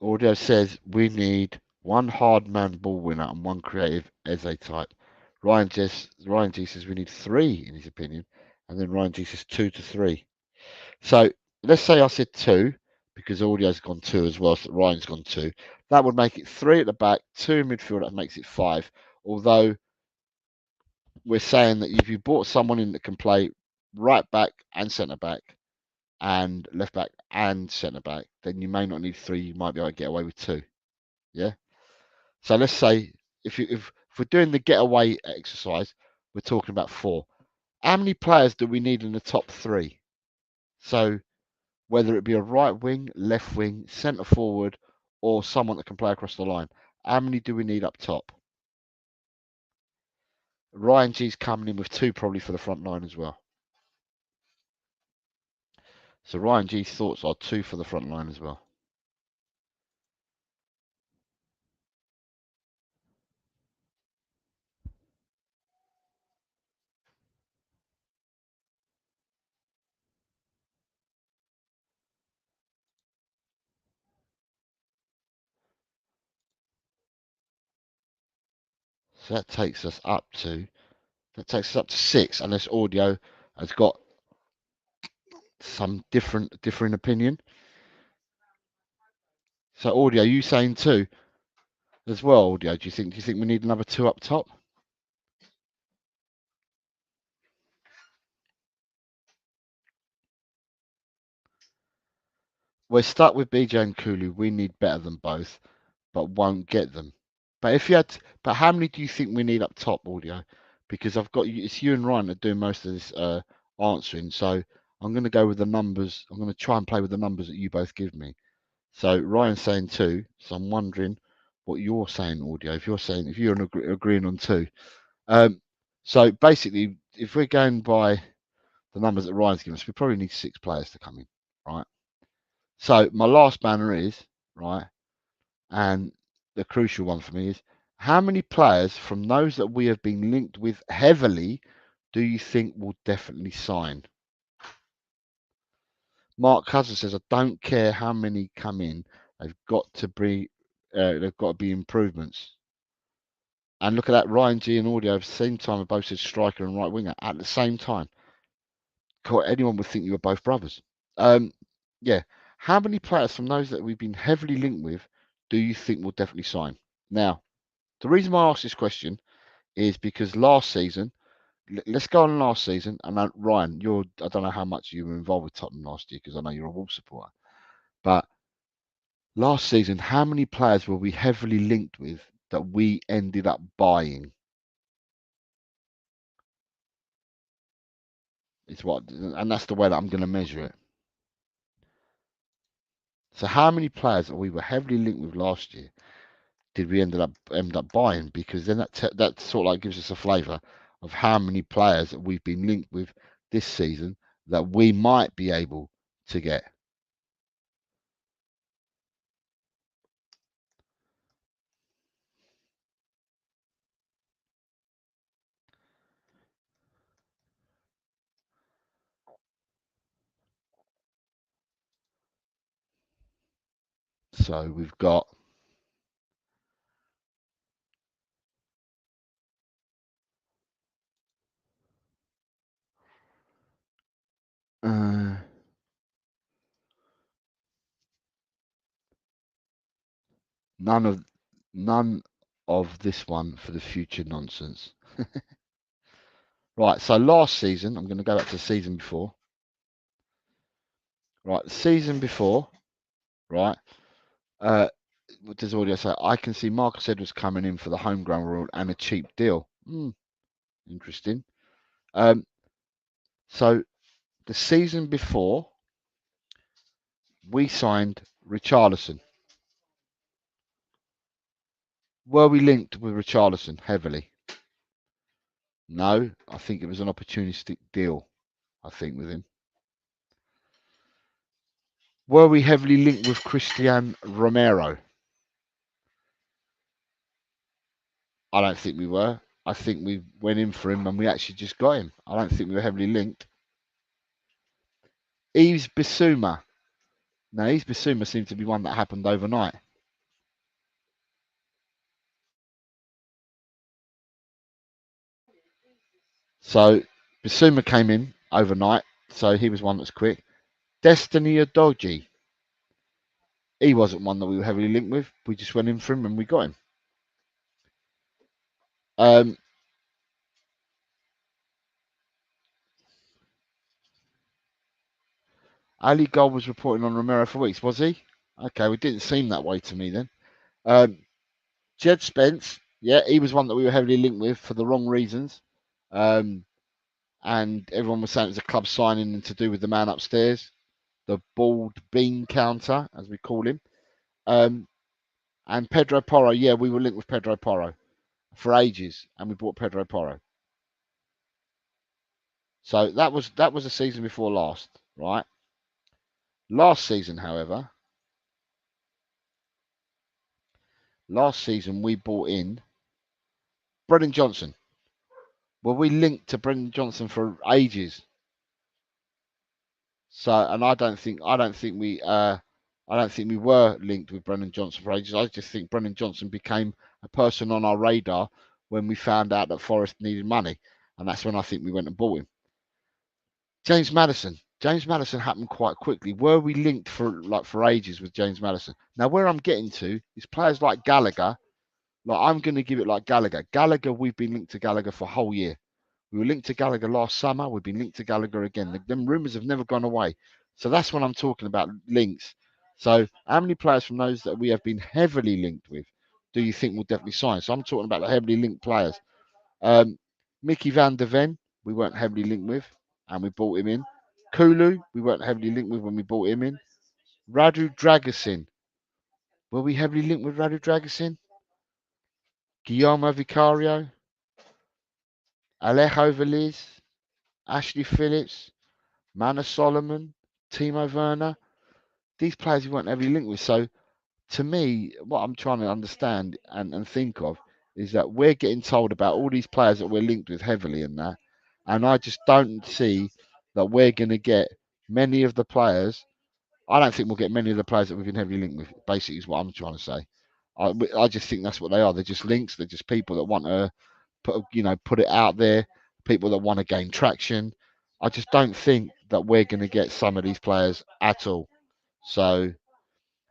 Audio says we need one hard man ball winner and one creative Eze type. Ryan G says we need 3 in his opinion, and then Ryan G says 2 to 3. So let's say I said 2 because Audio's gone 2 as well, so Ryan's gone 2. That would make it 3 at the back, 2 in midfield. That makes it 5. Although we're saying that if you brought someone in that can play right back and centre back and left back and centre back, then you may not need 3. You might be able to get away with 2. Yeah. So let's say if we're doing the getaway exercise, we're talking about 4. How many players do we need in the top 3? So whether it be a right wing, left wing, centre forward, or someone that can play across the line, how many do we need up top? Ryan G's coming in with 2 probably for the front line as well. So Ryan G's thoughts are 2 for the front line as well. So that takes us up to 6, unless Audio has got some different opinion. So Audio, you saying 2 as well? Audio, do you think we need another 2 up top? We're stuck with BJ and Kulu. We need better than both, but won't get them. But if you had, but how many do you think we need up top, Audio? Because I've got you. It's you and Ryan that are doing most of this answering. So I'm going to go with the numbers. I'm going to try and play with the numbers that you both give me. So Ryan's saying 2. So I'm wondering what you're saying, Audio. If you're agreeing on 2. So basically, if we're going by the numbers that Ryan's given us, we probably need 6 players to come in, right? So my last banner is, right, and the crucial one for me is, how many players from those that we have been linked with heavily do you think will definitely sign? Mark Cousin says, I don't care how many come in, they've got to be improvements. And look at that, Ryan G and Audio at the same time have both said striker and right winger at the same time. Anyone would think you were both brothers. Yeah. How many players from those that we've been heavily linked with do you think will definitely sign? Now, the reason why I ask this question is because last season, let's go on last season. And Ryan, I don't know how much you were involved with Tottenham last year because I know you're a Wolves supporter. But last season, how many players were we heavily linked with that we ended up buying? And that's the way that I'm going to measure it. So how many players that we were heavily linked with last year did we end up buying? Because then that sort of like gives us a flavour of how many players that we've been linked with this season that we might be able to get. So we've got none of this one for the future nonsense. Right, so last season, I'm going to go back to the season before. Right, the season before, right, what does Audio say? I can see Marcus Edwards coming in for the homegrown rule and a cheap deal. Interesting. So the season before, we signed Richarlison. Were we linked with Richarlison heavily? No, I think it was an opportunistic deal, I think, with him. Were we heavily linked with Christian Romero? I don't think we were. I think we went in for him and we actually just got him. I don't think we were heavily linked. Yves Bissouma. Now, Yves Bissouma seemed to be one that happened overnight. So Basuma came in overnight, so he was one that's quick. Destiny Odoji, he wasn't one that we were heavily linked with. We just went in for him and we got him. Ali Gold was reporting on Romero for weeks, was he? Okay, well, it didn't seem that way to me then. Jed Spence, yeah, he was one that we were heavily linked with for the wrong reasons. And everyone was saying it was a club signing and to do with the man upstairs, the bald bean counter, as we call him. And Pedro Porro, yeah, we were linked with Pedro Porro for ages, and we bought Pedro Porro. So that was the season before last, right? Last season, however, we bought in Brendan Johnson. Well, we linked to Brendan Johnson for ages. So, and I don't think we were linked with Brendan Johnson for ages. I just think Brendan Johnson became a person on our radar when we found out that Forest needed money, and that's when I think we went and bought him. James Maddison. James Maddison happened quite quickly. Were we linked for ages with James Maddison? Now, where I'm getting to is players like Gallagher. Like, I'm going to give it like Gallagher. Gallagher, we've been linked to Gallagher for a whole year. We were linked to Gallagher last summer. We've been linked to Gallagher again. Them rumours have never gone away. So that's what I'm talking about, links. So how many players from those that we have been heavily linked with do you think will definitely sign? So I'm talking about the heavily linked players. Mickey van der Ven, we weren't heavily linked with, and we bought him in. Kulu, we weren't heavily linked with when we bought him in. Radu Dragusin, were we heavily linked with Radu Dragusin? Guillermo Vicario, Alejo Veliz, Ashley Phillips, Manor Solomon, Timo Werner, these players we weren't heavily linked with. So to me, what I'm trying to understand and think of is that we're getting told about all these players that we're linked with heavily in that. And I just don't see that we're going to get many of the players. I don't think we'll get many of the players that we've been heavily linked with, basically, is what I'm trying to say. I just think that's what they are. They're just links. They're just people that want to put it out there, people that want to gain traction. I just don't think that we're going to get some of these players at all. So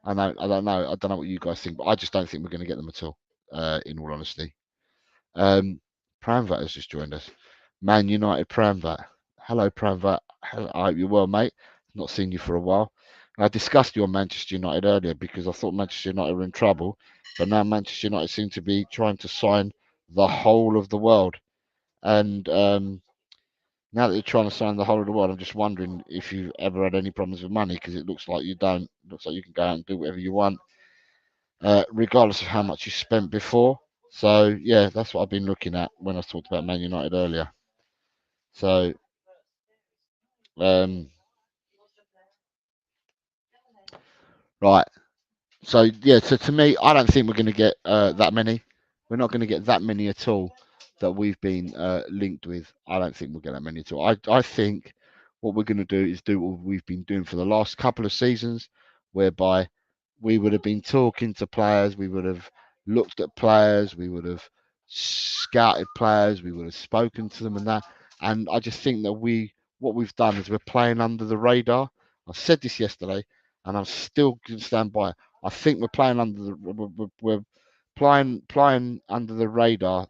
I don't know what you guys think, but I just don't think we're going to get them at all. In all honesty, Pramvat has just joined us. Man United Pramvat. Hello Pramvat. I hope you're well, mate. Not seen you for a while. I discussed your Manchester United earlier because I thought Manchester United were in trouble, but now Manchester United seem to be trying to sign the whole of the world. And now that you're trying to sign the whole of the world, I'm just wondering if you've ever had any problems with money, because it looks like you don't. It looks like you can go out and do whatever you want, regardless of how much you spent before. So yeah, that's what I've been looking at when I talked about Man United earlier. So right. So yeah, so to me, I don't think we're going to get that many. We're not going to get that many at all that we've been linked with. I don't think we'll get that many at all. I think what we're going to do is do what we've been doing for the last couple of seasons, whereby we would have been talking to players, we would have looked at players, we would have scouted players, we would have spoken to them and that. And I just think that what we've done is we're playing under the radar. I said this yesterday, and I'm still going to stand by it. I think we're playing under we're playing under the radar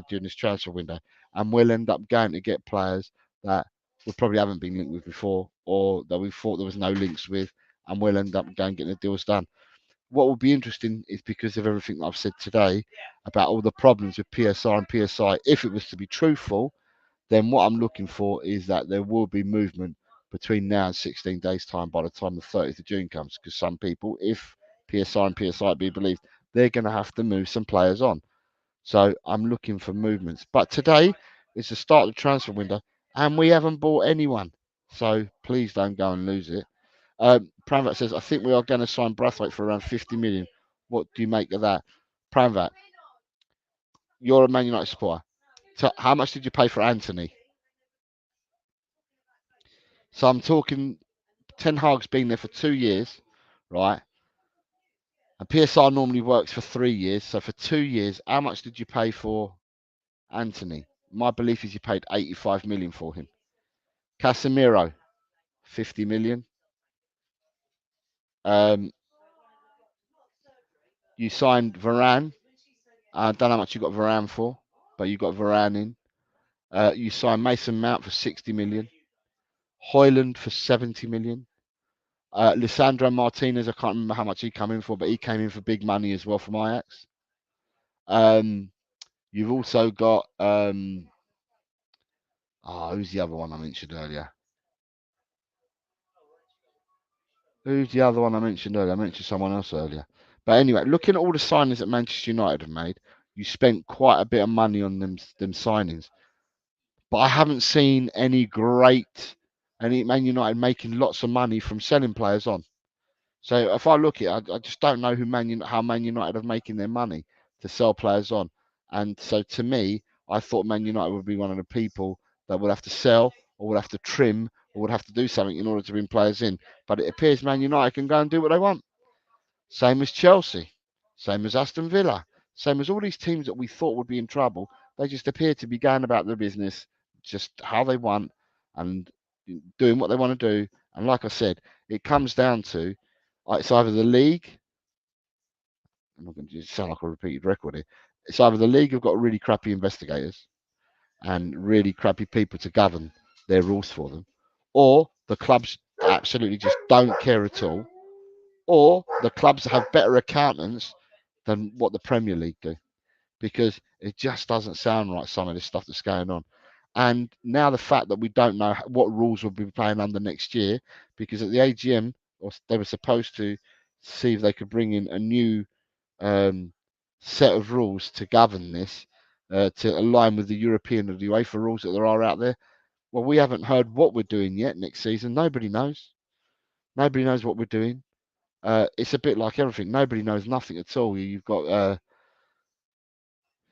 during this transfer window, and we'll end up going to get players that we probably haven't been linked with before, or that we thought there was no links with, and we'll end up going getting the deals done. What will be interesting is, because of everything that I've said today about all the problems with PSR and PSI, if it was to be truthful, then what I'm looking for is that there will be movement between now and 16 days' time by the time the 30th of June comes. Because some people, if PSI and PSI be believed, they're going to have to move some players on. So I'm looking for movements. But today is the start of the transfer window, and we haven't bought anyone. So please don't go and lose it. Pramvat says, I think we are going to sign Brathwaite for around 50 million. What do you make of that? Pramvat, you're a Man United supporter. So how much did you pay for Anthony? So I'm talking, Ten Hag's been there for 2 years, right? And PSR normally works for 3 years. So for 2 years, how much did you pay for Anthony? My belief is you paid 85 million for him. Casemiro, 50 million. You signed Varane. I don't know how much you got Varane for, but you got Varane in. You signed Mason Mount for 60 million. Højlund for 70 million. Lisandro Martinez, I can't remember how much he came in for, but he came in for big money as well from Ajax. You've also got who's the other one I mentioned earlier? Who's the other one I mentioned earlier? I mentioned someone else earlier. But anyway, looking at all the signings that Manchester United have made, you spent quite a bit of money on them signings. But I haven't seen any Man United making lots of money from selling players on. So if I look at it, I just don't know how Man United are making their money to sell players on. And so to me, I thought Man United would be one of the people that would have to sell or would have to trim or would have to do something in order to bring players in. But it appears Man United can go and do what they want. Same as Chelsea, same as Aston Villa, same as all these teams that we thought would be in trouble. They just appear to be going about their business just how they want and doing what they want to do. And like I said, it comes down to it's either the league. I'm not going to sound like a repeated record here. It's either the league have got really crappy investigators and really crappy people to govern their rules for them, or the clubs absolutely just don't care at all, or the clubs have better accountants than what the Premier League do, because it just doesn't sound right, some of this stuff that's going on. And now the fact that we don't know what rules we'll be playing under next year, because at the AGM, or they were supposed to see if they could bring in a new set of rules to govern this, to align with the European or the UEFA rules that there are out there. Well, we haven't heard what we're doing yet next season. Nobody knows. Nobody knows what we're doing. It's a bit like everything. Nobody knows nothing at all. You've got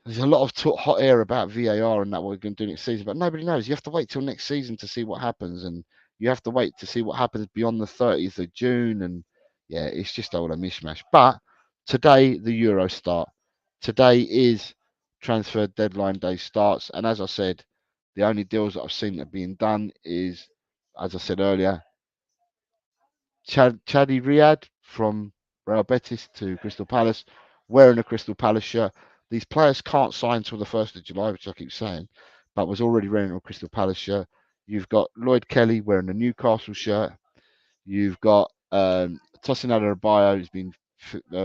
there's a lot of hot air about VAR and that what we're going to do next season, but nobody knows. You have to wait till next season to see what happens, and you have to wait to see what happens beyond the 30th of June. And yeah, it's just all a mishmash. But today the Euro start. Today is transfer deadline day starts, and as I said, the only deals that I've seen that are being done is, as I said earlier, Chadi Riyad from Real Betis to Crystal Palace, wearing a Crystal Palace shirt. These players can't sign till the 1st of July, which I keep saying, but was already wearing a Crystal Palace shirt. You've got Lloyd Kelly wearing a Newcastle shirt. You've got Tosin Adarabioyo who's been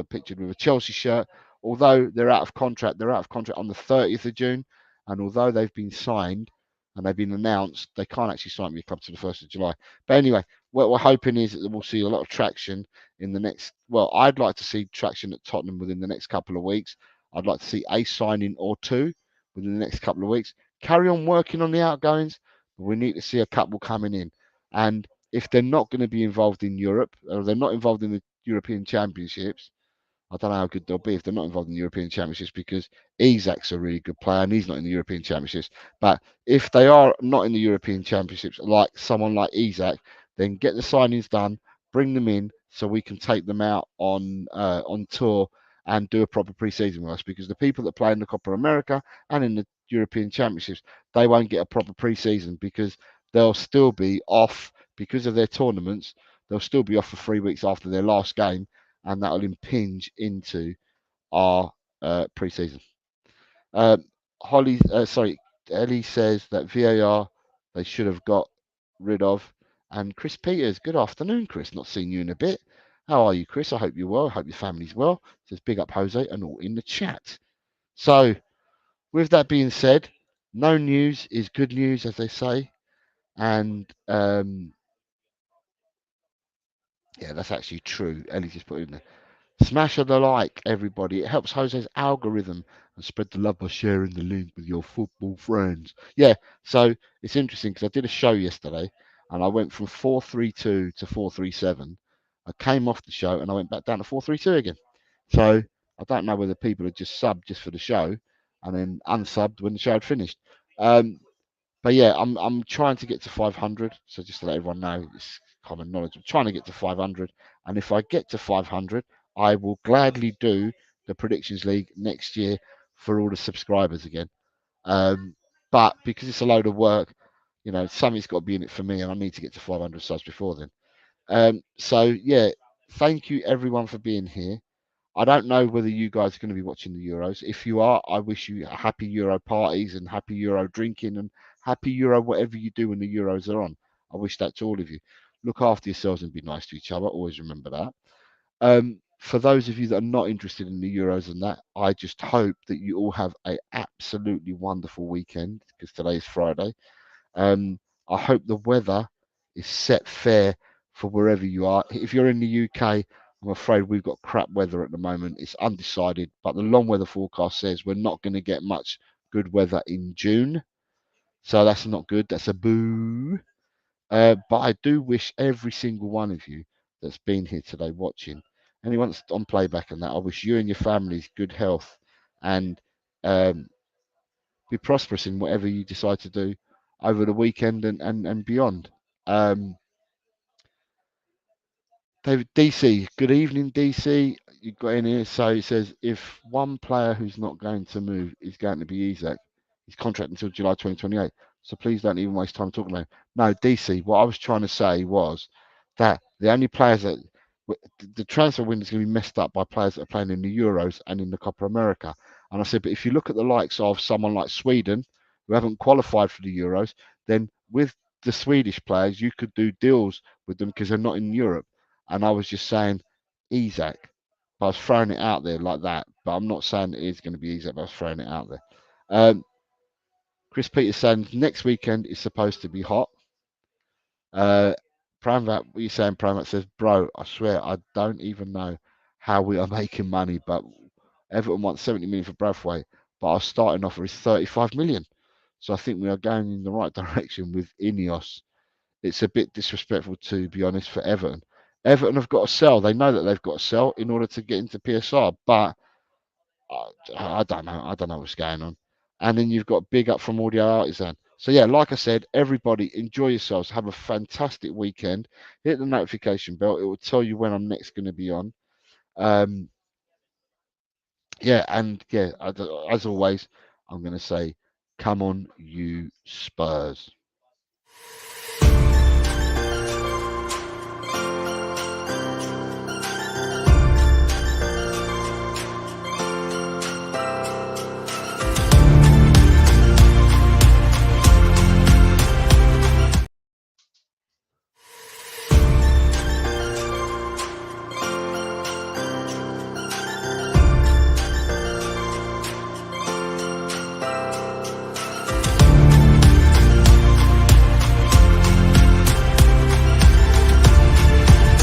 pictured with a Chelsea shirt. Although they're out of contract, on the 30th of June. And although they've been signed and they've been announced, they can't actually sign with your club to the 1st of July. But anyway, what we're hoping is that we'll see a lot of traction in the next. Well, I'd like to see traction at Tottenham within the next couple of weeks. I'd like to see a signing or two within the next couple of weeks. Carry on working on the outgoings, but we need to see a couple coming in. And if they're not going to be involved in Europe, or they're not involved in the European Championships, I don't know how good they'll be if they're not involved in the European Championships, because Isak's a really good player and he's not in the European Championships. But if they are not in the European Championships, like someone like Isak, then get the signings done, bring them in so we can take them out on tour and do a proper pre-season with us, because the people that play in the Copa America and in the European Championships, they won't get a proper pre-season because they'll still be off because of their tournaments. They'll still be off for 3 weeks after their last game, and that will impinge into our pre-season. Ellie says that VAR they should have got rid of. And Chris Peters, good afternoon, Chris. Not seen you in a bit. How are you, Chris? I hope you're well. I hope your family's well. Says big up Jose and all in the chat. So, with that being said, no news is good news, as they say. And yeah, that's actually true. Ellie just put it in there. Smash the like, everybody. It helps Jose's algorithm and spread the love by sharing the link with your football friends. Yeah, so it's interesting because I did a show yesterday and I went from 432 to 437. I came off the show and I went back down to 432 again. So I don't know whether people had just subbed just for the show and then unsubbed when the show had finished. But yeah, I'm trying to get to 500. So just to let everyone know, it's common knowledge. I'm trying to get to 500, and if I get to 500, I will gladly do the predictions league next year for all the subscribers again. But But because it's a load of work, you know, something's got to be in it for me, and I need to get to 500 subs before then. So yeah, thank you everyone for being here. I don't know whether you guys are going to be watching the Euros. If you are, I wish you a happy Euro parties and happy Euro drinking and happy Euro whatever you do when the Euros are on. I wish that to all of you. Look after yourselves and be nice to each other. Always remember that. For those of you that are not interested in the Euros and that, I just hope that you all have a absolutely wonderful weekend because today is Friday. I hope the weather is set fair for wherever you are. If you're in the UK, I'm afraid we've got crap weather at the moment. It's undecided, but the long weather forecast says we're not going to get much good weather in June. So that's not good. That's a boo. But I do wish every single one of you that's been here today watching, anyone that's on playback and that, I wish you and your families good health and be prosperous in whatever you decide to do over the weekend and beyond. Um, David DC, good evening, DC. You got in here. So it says if one player who's not going to move is going to be Isaac, he's contract until July 2028. So please don't even waste time talking about him. No, DC, what I was trying to say was that the only players that the transfer window is going to be messed up by players that are playing in the Euros and in the Copa America. And I said, but if you look at the likes of someone like Sweden, who haven't qualified for the Euros, then with the Swedish players, you could do deals with them because they're not in Europe. And I was just saying Isaac. But I was throwing it out there like that. But I'm not saying it is going to be Isaac, but I was throwing it out there. Chris Peters saying next weekend is supposed to be hot. Pramvat, what are you saying? Pramvat says, bro, I swear I don't even know how we are making money, but Everton wants 70 million for Braithwaite, but our starting offer is 35 million. So I think we are going in the right direction with Ineos. It's a bit disrespectful, to be honest, for Everton. Everton have got to sell. They know that they've got to sell in order to get into PSR, but I don't know. I don't know what's going on. And then you've got big up from Audio Artisan. So yeah, like I said, everybody enjoy yourselves. Have a fantastic weekend. Hit the notification bell. It will tell you when I'm next going to be on. Yeah, and yeah, as always, I'm going to say, come on, you Spurs.